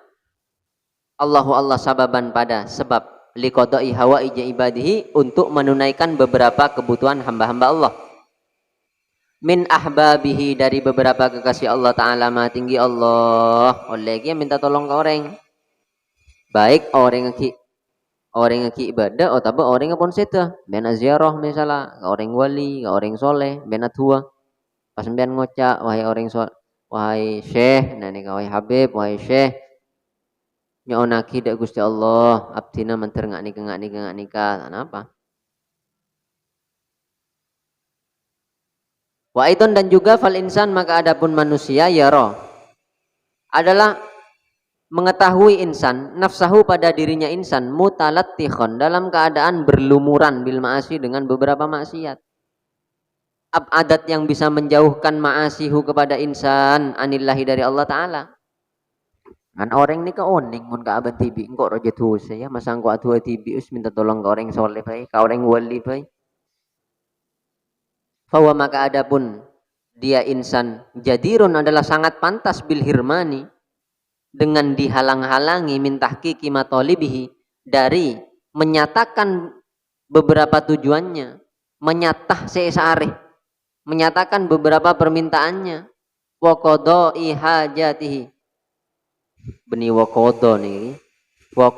A: Allahu Allah sababan pada sebab liqada'i hawaiji ibadihi untuk menunaikan beberapa kebutuhan hamba-hamba Allah min ahbabihi dari beberapa kekasih Allah Ta'ala ma tinggi Allah oleh dia minta tolong ke orang baik orang yang ibadah atau orang yang pun seta bena ziarah misalnya ke orang wali ke orang soleh bena tua pas sampean ngocak wahai orang soleh wahai syekh nani wahai habib wahai syekh nyaonaki dak Gusti Allah abdina menter ngak nikah kenapa wa idon dan juga fal insan maka adapun manusia yara adalah mengetahui insan nafsahu pada dirinya insan mutalattihon dalam keadaan berlumuran bil ma'asi dengan beberapa maksiat adat yang bisa menjauhkan ma'asihu kepada insan anillahi dari Allah Ta'ala kan orang ni ka oning mun ka aban tibi engko roja tu saya masang ko atu tibi us minta tolong ke orang soleh bae ka orang wali bae fawa maka adapun dia insan jadirun adalah sangat pantas bil hirmani dengan dihalang-halangi min tahqiqi matalibihi dari menyatakan beberapa tujuannya, menyatah seesareh, menyatakan beberapa permintaannya, wa qada'i hajatihi. Beni wa qada nih. Wa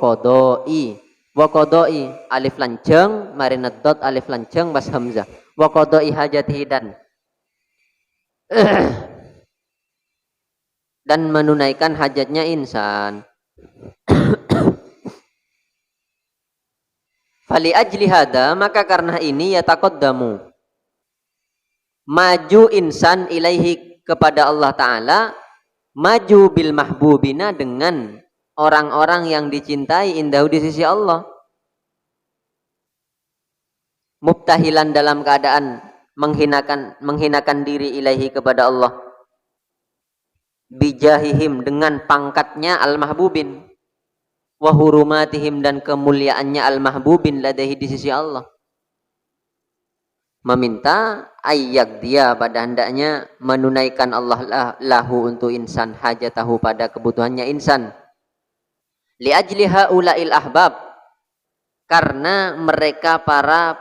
A: qada'i alif lanceng marina dot alif lanceng bas hamzah. Wa qada'i hajatihi dan menunaikan hajatnya insan. Fali ajli hada, maka karena ini ya taqaddamu maju insan ilaihi kepada Allah Ta'ala, maju bil mahbubina dengan orang-orang yang dicintai indahu di sisi Allah, mubtahilan dalam keadaan menghinakan diri ilaihi kepada Allah, bijahihim dengan pangkatnya al-mahbubin, wa hurumatihim dan kemuliaannya al-mahbubin ladaihi di sisi Allah, meminta ayyak dia pada hendaknya menunaikan Allah lahu untuk insan hajatahu pada kebutuhannya insan, li ajli haula'il ahbab karena mereka para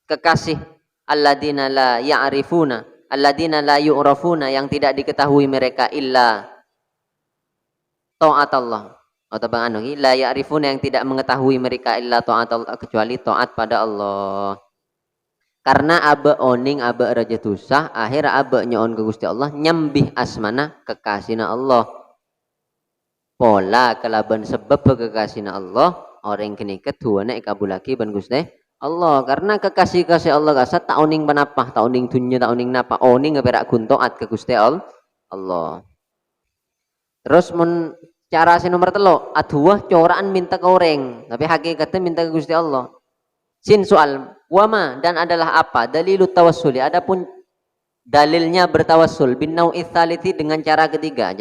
A: kekasih, alladzina la ya'rifuna alladzina la yu'rafuna yang tidak diketahui mereka illa ta'at Allah, atau bang la ya'rifuna yang tidak mengetahui mereka illa ta'at Allah kecuali taat pada Allah. Karena abe oning abe raja tusah akhir abe nyon ke Gusti Allah nyembih asmana kekasihna Allah, pola kelaban sebab kekasihna Allah orang kini ketuana ikabulaki ban Gusti Allah, karena kekasih-kasih Allah kasat tak oning panapah, tak oning dunya, tak oning napa, oning ngeperak guntoat ke Gusti Allah. Terus cara si nomor telo, aduh coraan minta ke orang, tapi hakikatnya minta ke Gusti Allah. Sin soal wama dan adalah apa dalilut tawassuli, adapun dalilnya bertawassul bin nau'i tsaliti dengan cara ketiga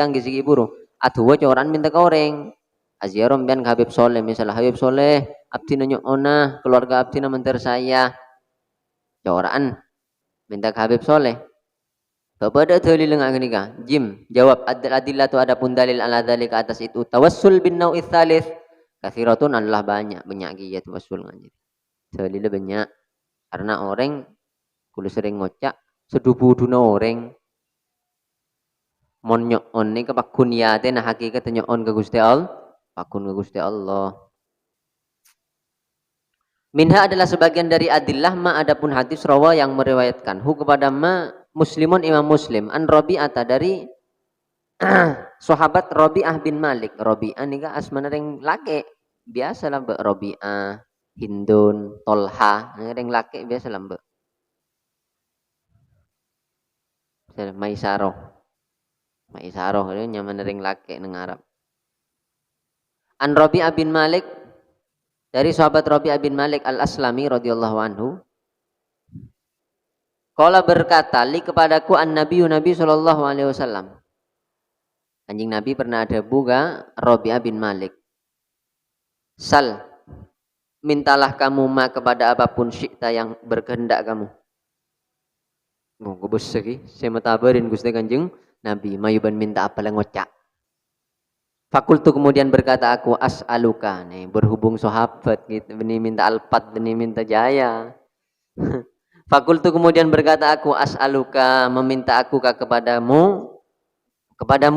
A: ngisi buru, aduh coraan minta ke orang. Aziarom bian Habib Soleh, misalnya Habib Soleh abdi nanya ona keluarga abdi menter saya coraan minta ke Habib Soleh. Kepada dalil ngak gini kah? Jim jawab adillah tu ada pun dalil ala dalil ke atas itu tawassul bin nau'i tsalits kathiratun adalah banyak gaya tawassul ngajit. Dalilnya banyak karena orang kudu sering ngocak sedubuduna orang mon nyon ni kepak kunyate nah hakikat nyon ke Gusti Allah. Pakun ke Gusti Allah. Minha adalah sebagian dari adillah ma adapun hadis rawa yang meriwayatkan hu kepada ma muslimun imam muslim an Rabi'ata dari sahabat Rabi'ah bin Malik. Rabi'ah ni ka asmana ring laki biasa lah mbak, Rabi'ah, Hindun, Tolha ring laki biasa lah mbak. Maisaroh ini nyaman ring laki nang Arab. An Rabi'ah bin Malik dari sahabat Rabi'ah bin Malik al-Aslami radhiyallahu anhu. Qala berkata li kepadaku an-nabiyyu Nabi sallallahu alaihi wasallam. Anjing Nabi pernah ada buka Rabi'ah bin Malik. Sal mintalah kamu ma kepada apapun syi'ta yang berkehendak kamu. Mau gobos lagi, saya matabarin Gusti Kanjeng Nabi mayuban minta apa lang ngocak. Fakultu kemudian berkata aku as'aluka nih berhubung sahabat gitu benih minta alpat benih minta jaya. Fakultu kemudian berkata aku as'aluka meminta aku kepadamu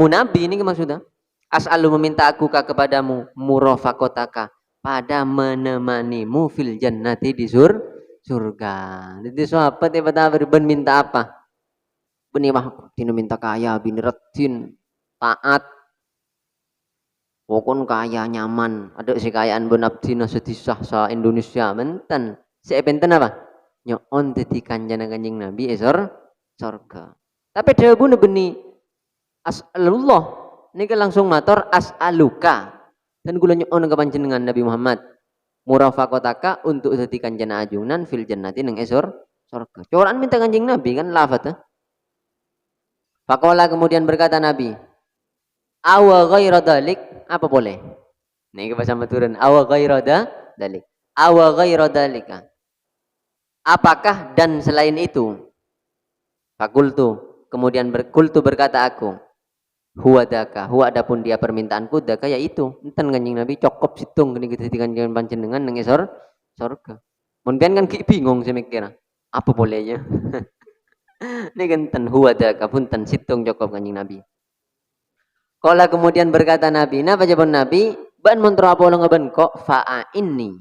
A: Nabi ini maksudnya as'alu meminta aku kepadamu murafaqataka pada menemanimu fil jannati di surga. Jadi sahabat tiba-tiba berben minta apa? Benih mah tino minta kaya biniratin taat. Wokon kaya nyaman, ada si kayaan benabdina sedisah sa Indonesia menten. Si benten apa? Nyon dadi kanjeng Nabi surga. Tapi dewe beni as'alullah niki langsung matur as'aluka. Dan kula nyon ke panjenengan Nabi Muhammad murafaqataka untuk dadi kanjeng ajunan fil jannati ning surga. Coran minta kanjeng Nabi kan lafaz. Faqala kemudian berkata Nabi, awa ghaira dalik apa boleh? Nih bahasa maturan awa ghaira dalik. Awa ghaira dalika. Apakah dan selain itu? Fakultu, kemudian kultu berkata aku, huwa daka, huwa adapun dia permintaanku daka yaitu enten kanjing Nabi cokop situng gini gitu kanjeng panjenengan nang isor surga. Mun kan bingung saya mikir, apa bolehnya? Ini kan huwa daka punten situng cokop kanjing Nabi. Kala kemudian berkata Nabi, napa jawab Nabi? Ban montro apolo ngeben kok fa'inni.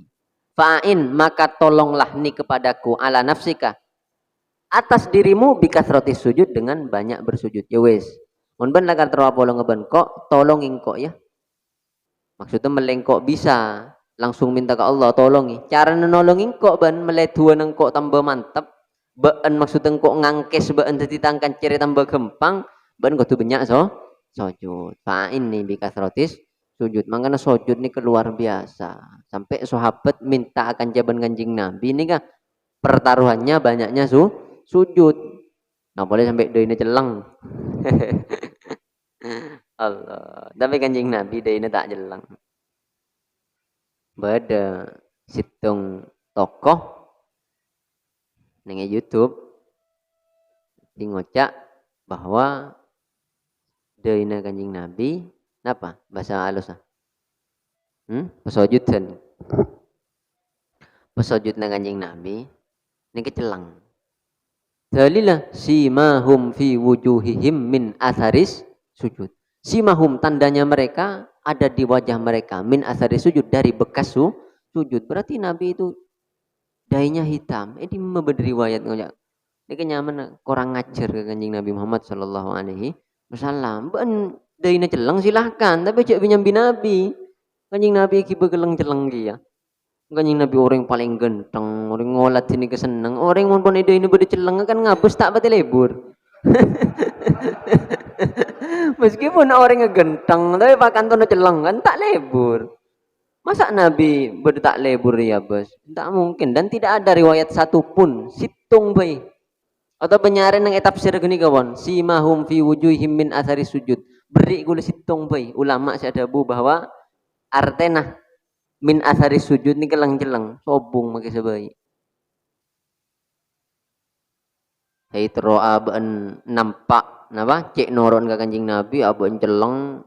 A: Fa'in maka tolonglah ni kepadaku ala nafsika atas dirimu bikasroti sujud dengan banyak bersujud. Ya wes. Mun ben lakar tro apolo ngeben kok tolongin kok ya. Maksudnya melengkok bisa langsung minta ke Allah tolongi. Cara nolongin kok ban meledua nang kok tambah mantap. Baan maksudnya kok ngangkes baan ditangkan ciri tambah gempang. Ban kok tuh banyak sujud. Fa'in nih bikasrotis sujud. Makanya sujud ini keluar biasa. Sampai sahabat minta akan jaban kanjeng Nabi ini kan pertaruhannya banyaknya sujud. Nah boleh sampai doine celang. Allah. Tapi kanjeng Nabi doine tak celang. Bada situng tokoh neng YouTube di ngocak bahwa doine kanjeng Nabi napa bahasa halus pesojud nang kanjeng Nabi ini kecelang dalilah simahum fi wujuhihim min atharis sujud. Simahum tandanya mereka ada di wajah mereka min atharis sujud dari bekas sujud. Berarti Nabi itu dainya hitam. Ini memberi riwayat ngajak. Ini kenyaman kurang ngajar ke kanjeng Nabi Muhammad sallallahu alaihi wasallam. Ben daina celang silahkan, tapi cek binyambi Nabi. Kanjeng Nabi iki begeleng celeng ya. Kanjeng Nabi orang paling genteng, orang ngolat sini keseneng. Orang mau pun ide ini berde celeng kan ngabus tak pati lebur. Meskipun orang ngegenteng, tapi pakan tuh celeng kan tak lebur. Masa Nabi berde tak lebur ya bos? Tak mungkin dan tidak ada riwayat satupun situng bayi. Atau penyarin yang tafsir gini kawan, simahum fi wujuhihim min athari sujud. Beri gula situng bayi. Ulama syadabu bahwa artena min athari sujud ni kelang-kelang sobung makai sebaik. Hai tero aben nampak napa cek noron ke kanjing Nabi aben celeng.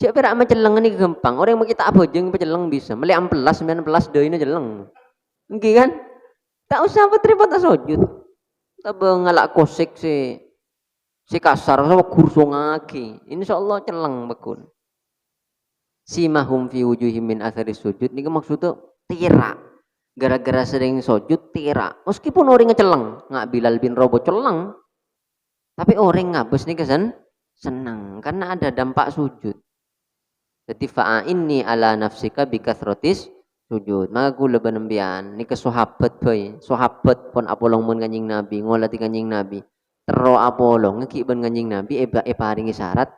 A: Cek perak ama celeng ni gampang. Orang yang kita apa jeung celeng bisa. Meli 19 19 deui celeng. Nggih kan? Tak usah repot sujud. Tabang ngalak kosek si kasar sama kurso ngaki. Insyaallah celeng bekun. Simahum fi wujuhim min athari sujud ini maksudnya tira. Gara-gara sering sujud tira. Meskipun orang ngeceleng, nggak Bilal bin Rabah celeng. Tapi orang ngabes nih kesan senang karena ada dampak sujud. Jadi fa'inni ala nafsika bikathrotis sujud. Maka kula benembian ni ke sahabat boy. Sahabat pun apolong mun kanjing Nabi, ngolati kanjing Nabi. Tero apolong ngekiban kanjing Nabi paringi syarat.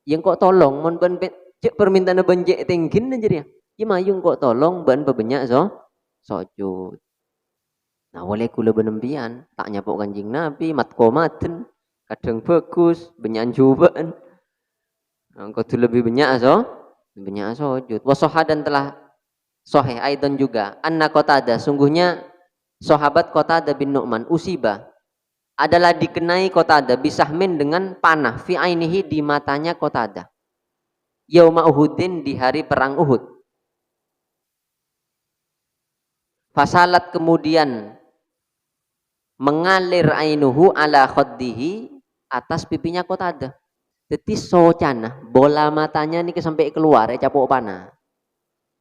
A: Yang kok tolong mun ben cek permintaan benjek tingkin aja dia. Ya mayung kok tolong ban bebenyak sujud. Nah oleh kula benembian tak nyapok kanjing Nabi matkomaten kadang bagus benyan cobaan. Engkau tu lebih banyak sujud. Wasohadan telah sahih aidan juga anna Qatadah sungguhnya sahabat Qatadah bin Nu'man usiba adalah dikenai Qatadah bisahmin dengan panah fi ainihi di matanya Qatadah. Yauma Uhudin di hari perang Uhud. Fasalat kemudian mengalir ainuhu ala khaddihi atas pipinya Qatadah. Jadi socana bola matanya ini sampai keluar capok panah.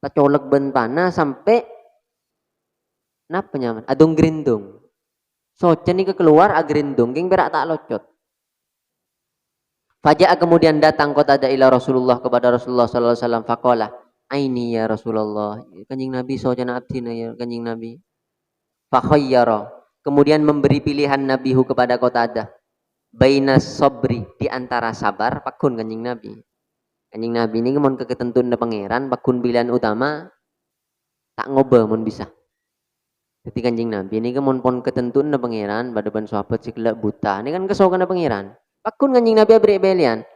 A: Tak colek ben panah sampai napa nyaman adung gerindung. Socan ini keluar agrindung king berak tak locot. Faja'a kemudian datang Qatadah ila Rasulullah kepada Rasulullah sallallahu alaihi wasallam faqala aini ya Rasulullah. Kanjeng Nabi sojana abdina ya kanjeng Nabi. Fakhayyara kemudian memberi pilihan Nabihu kepada Qatadah baina sabri di antara sabar pakun kanjeng Nabi. Kanjeng Nabi ini mon keketentuan na pangeran pakun pilihan utama tak ngoba mon bisa. Jadi kanjeng Nabi ini mon pon ketentuan na pangeran pada ban sahabat sikelak buta. Ini kan kesokan na pangeran. Pakun kanjeng Nabi beri pilihan.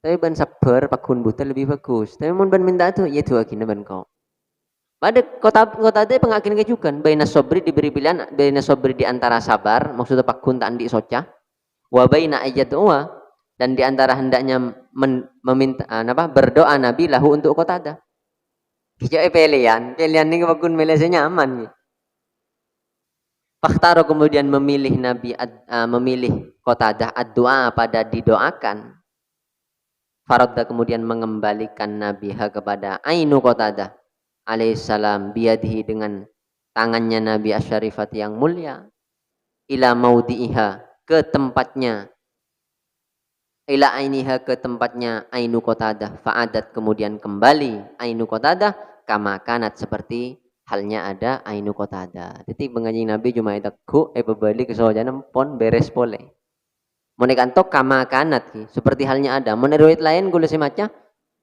A: Tapi ban sabar pakun buta lebih bagus. Tapi mon ban minta tu ya dua kina ban kau. Pada kota itu pengakin kejukan baina sabri diberi pilihan baina sabri di antara sabar maksudnya pakun tak andi soca Wa baina ayyad'a, dan di antara hendaknya meminta berdoa Nabi lahu untuk Qatadah. Kijake pilihan ini wakun milihnya aman. Fakhtaro kemudian memilih Nabi memilih Qatadah ad-du'a pada didoakan. Faradda kemudian mengembalikan Nabi kepada Ainu Qatadah alaihissalam biyadihi dengan tangannya Nabi asyarifat yang mulia ila maudi'iha ke tempatnya ila ainiha ke tempatnya Ainu Qatadah fa'adat kemudian kembali Ainu Qatadah kama kanat seperti halnya ada Ainu Qatadah. Jadi penganjing Nabi cuma itu bebali ke sojanan pon beres pole. Menekanto kama kanat seperti halnya ada. Menurut lain gue maca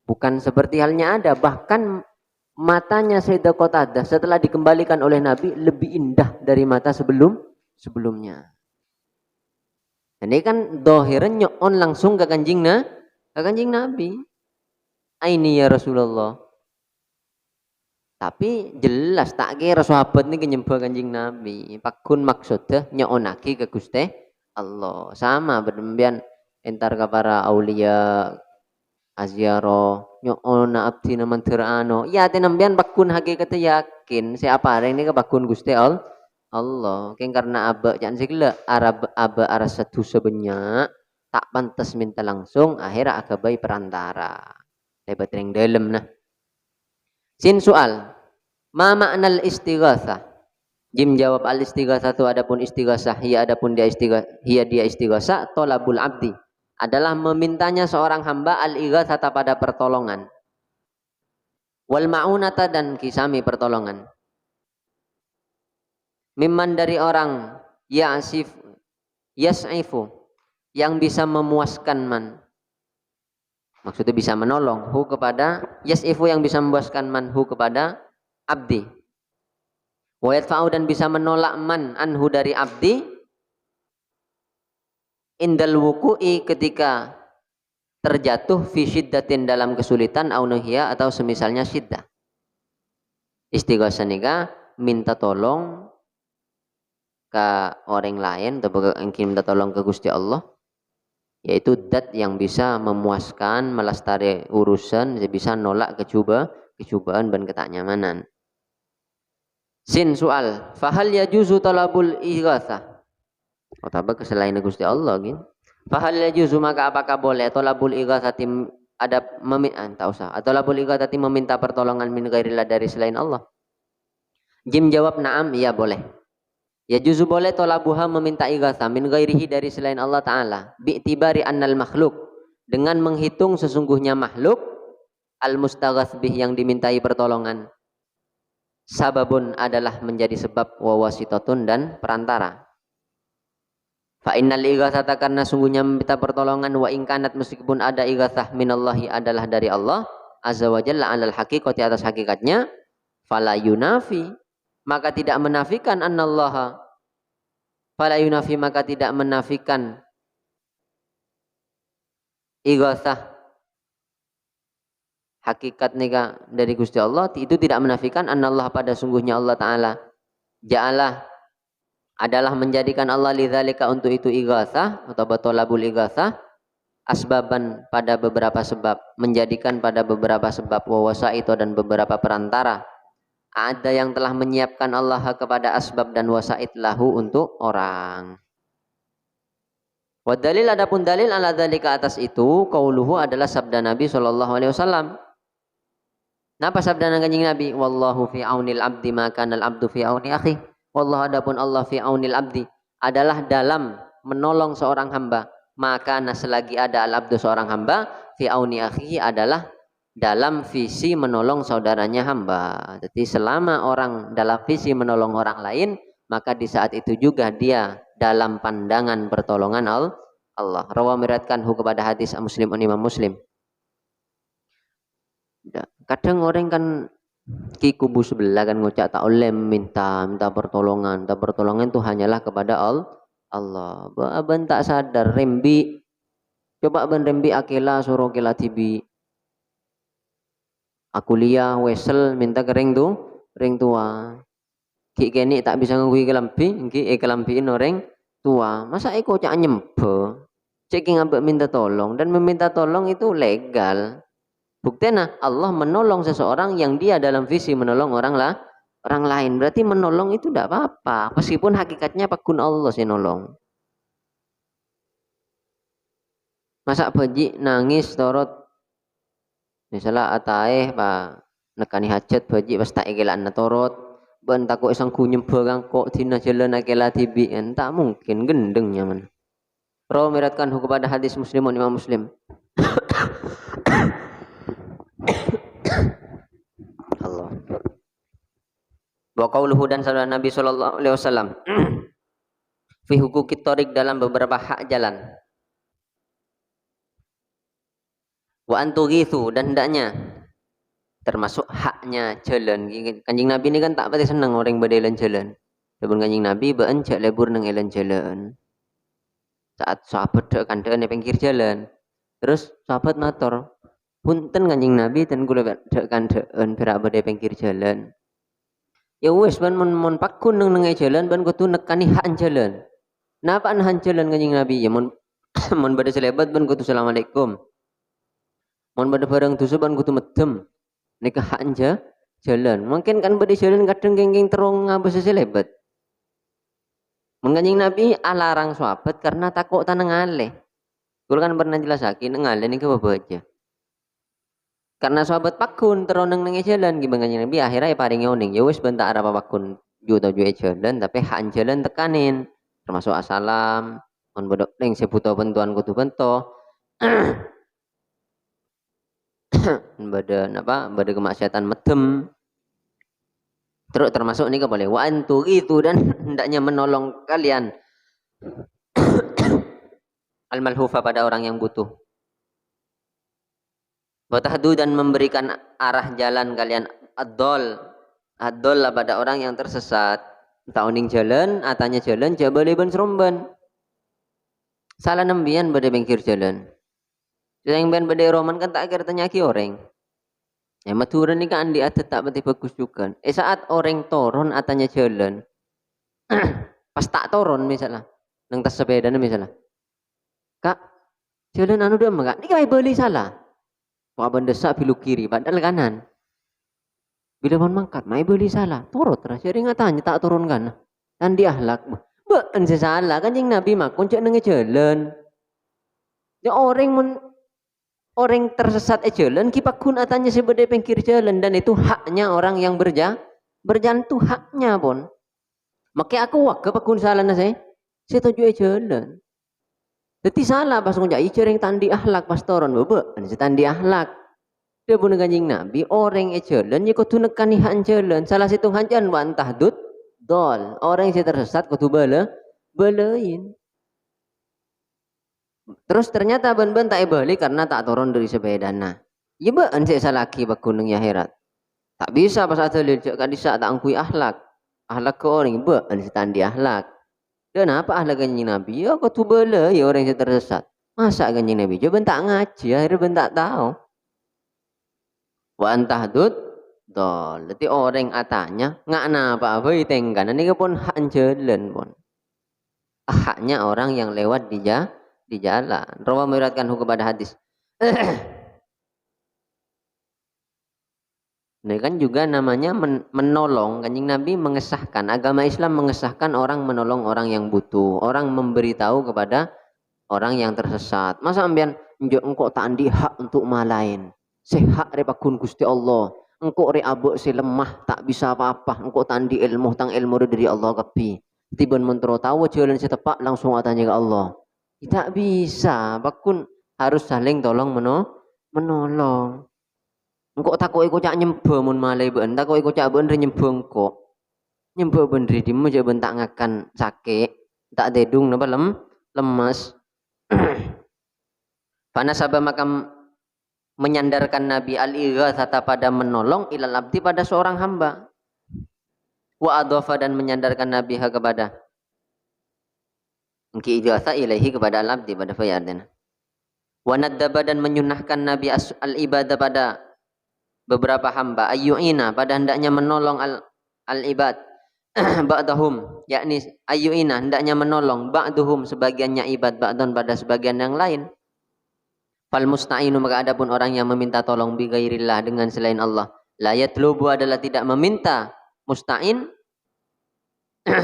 A: bukan seperti halnya ada, bahkan matanya Sayyidah Qatadah setelah dikembalikan oleh Nabi lebih indah dari mata sebelumnya. Ini kan dohirnya on langsung ke kanjing Nabi. Aini ya Rasulullah. Tapi jelas tak kira sahabat ini kenyembah kanjing Nabi. Pakun maksudnya nyoonaki ke Gusti Allah. Sama berembian entar ke para aulia azyaro nyoona abdi naman terano. Ya tinambian pakun hakikatnya yakin siapa hari ini ke pakun Gusti Allah. Kan karena aba jangan segala aba aras satu sebanyak tak pantas minta langsung akhirnya akabai perantara. Lebat yang dalam nah. Sin soal, ma makna al-istighatsah? Jim jawab al-istighatsah itu adapun istighatsah, adapun dia istighatsah tolabul abdi adalah memintanya seorang hamba al-ighatsah pada pertolongan. Wal ma'unata dan kisami pertolongan. Mimman dari orang yas'ifu yang bisa memuaskan man. Maksudnya bisa menolong hu kepada yas'ifu yang bisa memuaskan manhu kepada abdi. Wa yadfa'u dan bisa menolak man anhu dari abdi indal wuku'i ketika terjatuh fi syiddatin dalam kesulitan au nuhya atau semisalnya syiddah. Istighatsah nika minta tolong ke orang lain atau minta tolong ke Gusti Allah, yaitu dat yang bisa memuaskan melestari urusan, bisa nolak kecubaan dan ketaknyamanan. Sin soal, fahal yajuzu talabul ighatsah? Otaba selain Gusti Allah gin. Fahal yajuzu maka apakah boleh talabul ighatsati ada talabul ighatsati meminta pertolongan min ghairillah dari selain Allah? Jim jawab na'am, iya boleh. Ya juzu boleh tolabuha meminta ighatsah min ghairihi dari selain Allah Ta'ala bi'tibari annal makhluk dengan menghitung sesungguhnya makhluk al-mustaghath bih yang dimintai pertolongan sababun adalah menjadi sebab wa wasitatun dan perantara. Fa innal ighatsata karena sungguhnya meminta pertolongan wa in kanat meskipun ada ighatsah minallahi adalah dari Allah azza wa jalla alal haqiqati atas hakikatnya fala yunafi maka tidak menafikan annallaha fala yunafi maka tidak menafikan ighatsah hakikat nika dari Gusti Allah itu tidak menafikan annallah pada sungguhnya Allah Ta'ala ja'alah adalah menjadikan Allah lidzalika untuk itu ighatsah atau batolabul ighatsah asbaban pada beberapa sebab menjadikan pada beberapa sebab wa wasaito dan beberapa perantara ada yang telah menyiapkan Allah kepada asbab dan wasait lahu untuk orang. Wa dalil adapun dalil ala dzalika atas itu qauluhu adalah sabda Nabi sallallahu alaihi wasallam. Napa sabda kanjeng Nabi? Wallahu fi aunil abdi ma kana al abdu fi auni akhi. Wallahu adapun Allah fi aunil abdi adalah dalam menolong seorang hamba. Maka selagi ada al abdu seorang hamba fi auni akhi adalah dalam visi menolong saudaranya hamba. Jadi selama orang dalam visi menolong orang lain, maka di saat itu juga dia dalam pandangan pertolongan Allah. Rawa meriwayatkan kepada hadis Muslim Imam Muslim. Kadang orang kan ki kubu sebelah kan ngucap tak oleh minta pertolongan. Minta pertolongan itu hanyalah kepada Allah. Aban tak sadar rembi. Coba aban rembi akila suruh kila tibi. Aku liah wesel minta ke ring tua. Ki kene tak bisa nganggo kelambi, kelambiin orang tua. Masa eko cak nyembe. Ceking ambek minta tolong, dan meminta tolong itu legal. Buktinya Allah menolong seseorang yang dia dalam visi menolong orang lain. Berarti menolong itu tidak apa-apa. Meskipun hakikatnya pakun Allah sih nolong. Masa baji nangis torot misalnya ataeh pak nekani hajat baji pas tak egelan na torot ben takut isang kunyem barang kok tina jalan akela tibi tak mungkin gendengnya man. Rawi meriwayatkan kepada hadis Muslimun Imam Muslim. Allah. Wa qauluhu dan sabda Nabi sallallahu alaihi wasallam fi hukukit thariq dalam beberapa hak jalan. Wa antugithu dan hendaknya termasuk haknya jalan. Kanjeng Nabi ini kan tak pati seneng orang berjalan jalan. Sebelum kanjeng Nabi berencak lebur nang elan jalan. Saat sahabat dek kandaan di pinggir jalan. Terus sahabat matur, punten kanjeng Nabi dan kula dek kandaan berak di pinggir jalan. Ya wes ban mon pakun nang jalan ban kudu nekani hak jalan. Napa nahan jalan kanjeng Nabi? Ya mon mon bade selebat ban kudu assalamualaikum. Mon bade barang dosa ban kudu medem. Nika hak jalan. Mungkin kan bade jalan kadang geng-geng terong ngabes selebat. Menganjing Nabi alarang sahabat karena takut tanang aleh. Kulo kan pernah jelasakin ngaleh nika babaca. Karena sahabat pakun teroneng nang jalan gimana kanjeng Nabi akhirnya ya paring oning. Ya wis bentak arah pakun juta jalan tapi hak jalan tekanin termasuk asalam mon bodok ning sebuto bentuan kudu bento. Bada kemaksiatan medem. Terus termasuk ini boleh wa antu itu dan hendaknya menolong kalian al-malhufa pada orang yang butuh. Wa tahdu dan memberikan arah jalan kalian ad-dol lah pada orang yang tersesat. Tauning jalan, atanya jalan jabal ibn seromban. Salah nembian pada bengkir jalan. Yang ben pada roman kan tak kira tanya ki orang. Ya maturan ni kan andi adat tak berarti bagus juga. Saat orang turun atanya jalan. Pas tak turun misalnya. Nang tas sepeda misalnya. Kak, jalan anu dia enggak. Ni kai beli salah. Wah bendesak bilu kiri padahal kanan. Bila mon mangkat, mai beli salah. Turut terus jadi ngatanya tak turun kan. Dan dia ahlak. Bukan salah kan yang Nabi makun cek nang jalan. Ya orang tersesat jalan kipakun atanya sebagai pinggir jalan dan itu haknya orang yang berjalan itu haknya pun. Maka aku wak kepakun salah na saya tujuh jalan. Jadi salah pas ngajak icereng tandi akhlak pas turun bebe, ane tandi akhlak. Dia pun kanjeng Nabi orang jalan ya kudu nekani hak jalan. Salah situ hanjan wa tahdud dol. Orang yang tersesat kudu belain. Terus ternyata ben-ben tak balik karena tak turun dari sepeda. Nah, ya ben saya lagi bakunung ya herat. Tak bisa pas ada lecek kadisa tak angkui akhlak. Akhlak ke orang ben setandi akhlak. Dan apa akhlak kanjeng Nabi? Ya kau tu bela ya orang yang tersesat. Masa kanjeng Nabi? Coba tak ngaji, akhirnya ben tak tahu. Wa antahdud dol. Jadi orang atanya ngak apa itengkan. Ini pun hak jalan pun. Haknya orang yang lewat di jalan. Rawa meriwayatkan kepada hadis. Ini kan juga namanya menolong. Kanjeng Nabi mengesahkan, agama Islam mengesahkan orang menolong orang yang butuh, orang memberitahu kepada orang yang tersesat. Masa ambian engkau tak andi hak untuk malain. Sehat repakun Gusti Allah. Engkau re abuk si lemah tak bisa apa-apa. Engkau tak andi ilmu tang ilmu dari Allah kapi. Tiban mentero tahu jalan setepak langsung atanya ke Allah. Tidak bisa, bakun harus saling tolong menolong. Engkau takut ikut cak nyembah mun malai ben, takut ikut cak ben nyembah engkau. Nyembah ben di mu je ben tak ngakan sakit, tak dedung napa lemas. Fanasaba makam menyandarkan Nabi al-ighatsata pada menolong ilal abdi pada seorang hamba. Wa adhafa dan menyandarkan Nabi kepada engki ighatsa ilaihi kepada al-abdi pada fayadina. Wa naddaba dan menyunahkan Nabi al-ibadah pada beberapa hamba ayyuina pada hendaknya menolong al-ibad ba'dahum, yakni ayyuina hendaknya menolong ba'duhum sebagiannya ibad ba'don pada sebagian yang lain. Fal musta'inu maka adapun orang yang meminta tolong bi ghairillah dengan selain Allah, la yatlubu adalah tidak meminta musta'in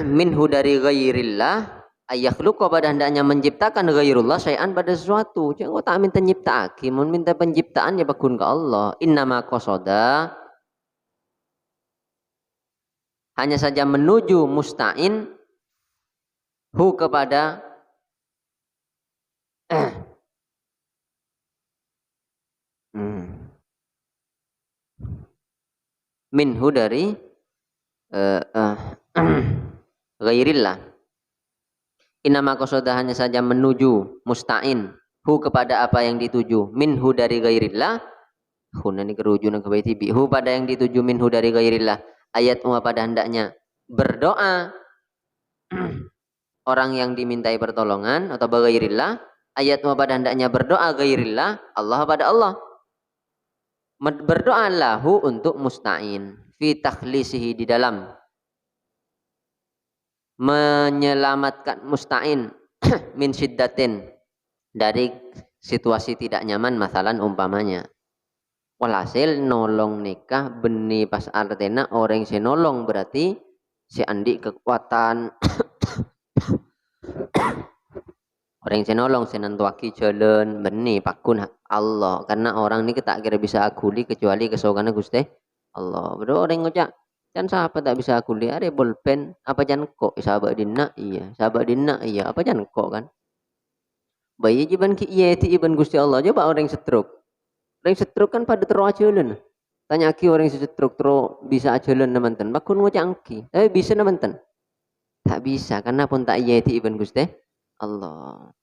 A: minhu dari ghairillah ayakhluqa pada hendaknya menciptakan ghairullah syai'an pada sesuatu. Jangan tak minta nyiptaki, mun minta penciptaan ya bakun ke Allah. Innama qasada hanya saja menuju musta'in hu kepada minhu dari ghairillah. Innama qasada hanya saja menuju musta'in hu kepada apa yang dituju minhu dari ghairillah. Huna ni kerujukan ke baiti bi hu pada yang dituju minhu dari ghairillah. Ayat pada hendaknya berdoa orang yang dimintai pertolongan atau ghairillah. Ayat pada hendaknya berdoa ghairillah Allah pada Allah. Berdoa lahu untuk musta'in fi takhlisihi di dalam menyelamatkan musta'in min syiddatin dari situasi tidak nyaman, masalan umpamanya walhasil nolong nikah beni pas artena orang si nolong berarti si andi kekuatan orang si nolong si nantuaki jalan beni pakun Allah karena orang ini tak kira bisa akuli kecuali kesokannya Gusti Allah. Bro orang ngucap kan sahabat tak bisa akuli ada bolpen apa jangan kok sahabat dina iya sahabat dina iya apa jangan kok kan bayi jiban ki iya ti iban Gusti Allah coba orang stroke. Orang stroke kan pada terus ajalan. Tanya ki orang stroke terus bisa ajalan nemanten. Bakun ngocangki. Tapi bisa nemanten. Tak bisa karena pun tak iya ti iban Gusti Allah.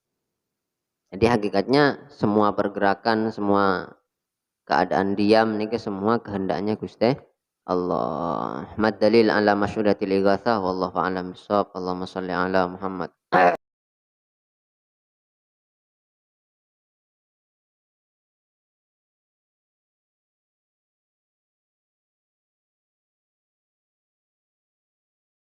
A: Jadi hakikatnya semua pergerakan, semua keadaan diam nih semua kehendaknya Gusti Allah. Mad dalil ala masyhuratil ighatsah wallahu a'lam bissawab. Allahumma shalli ala Muhammad.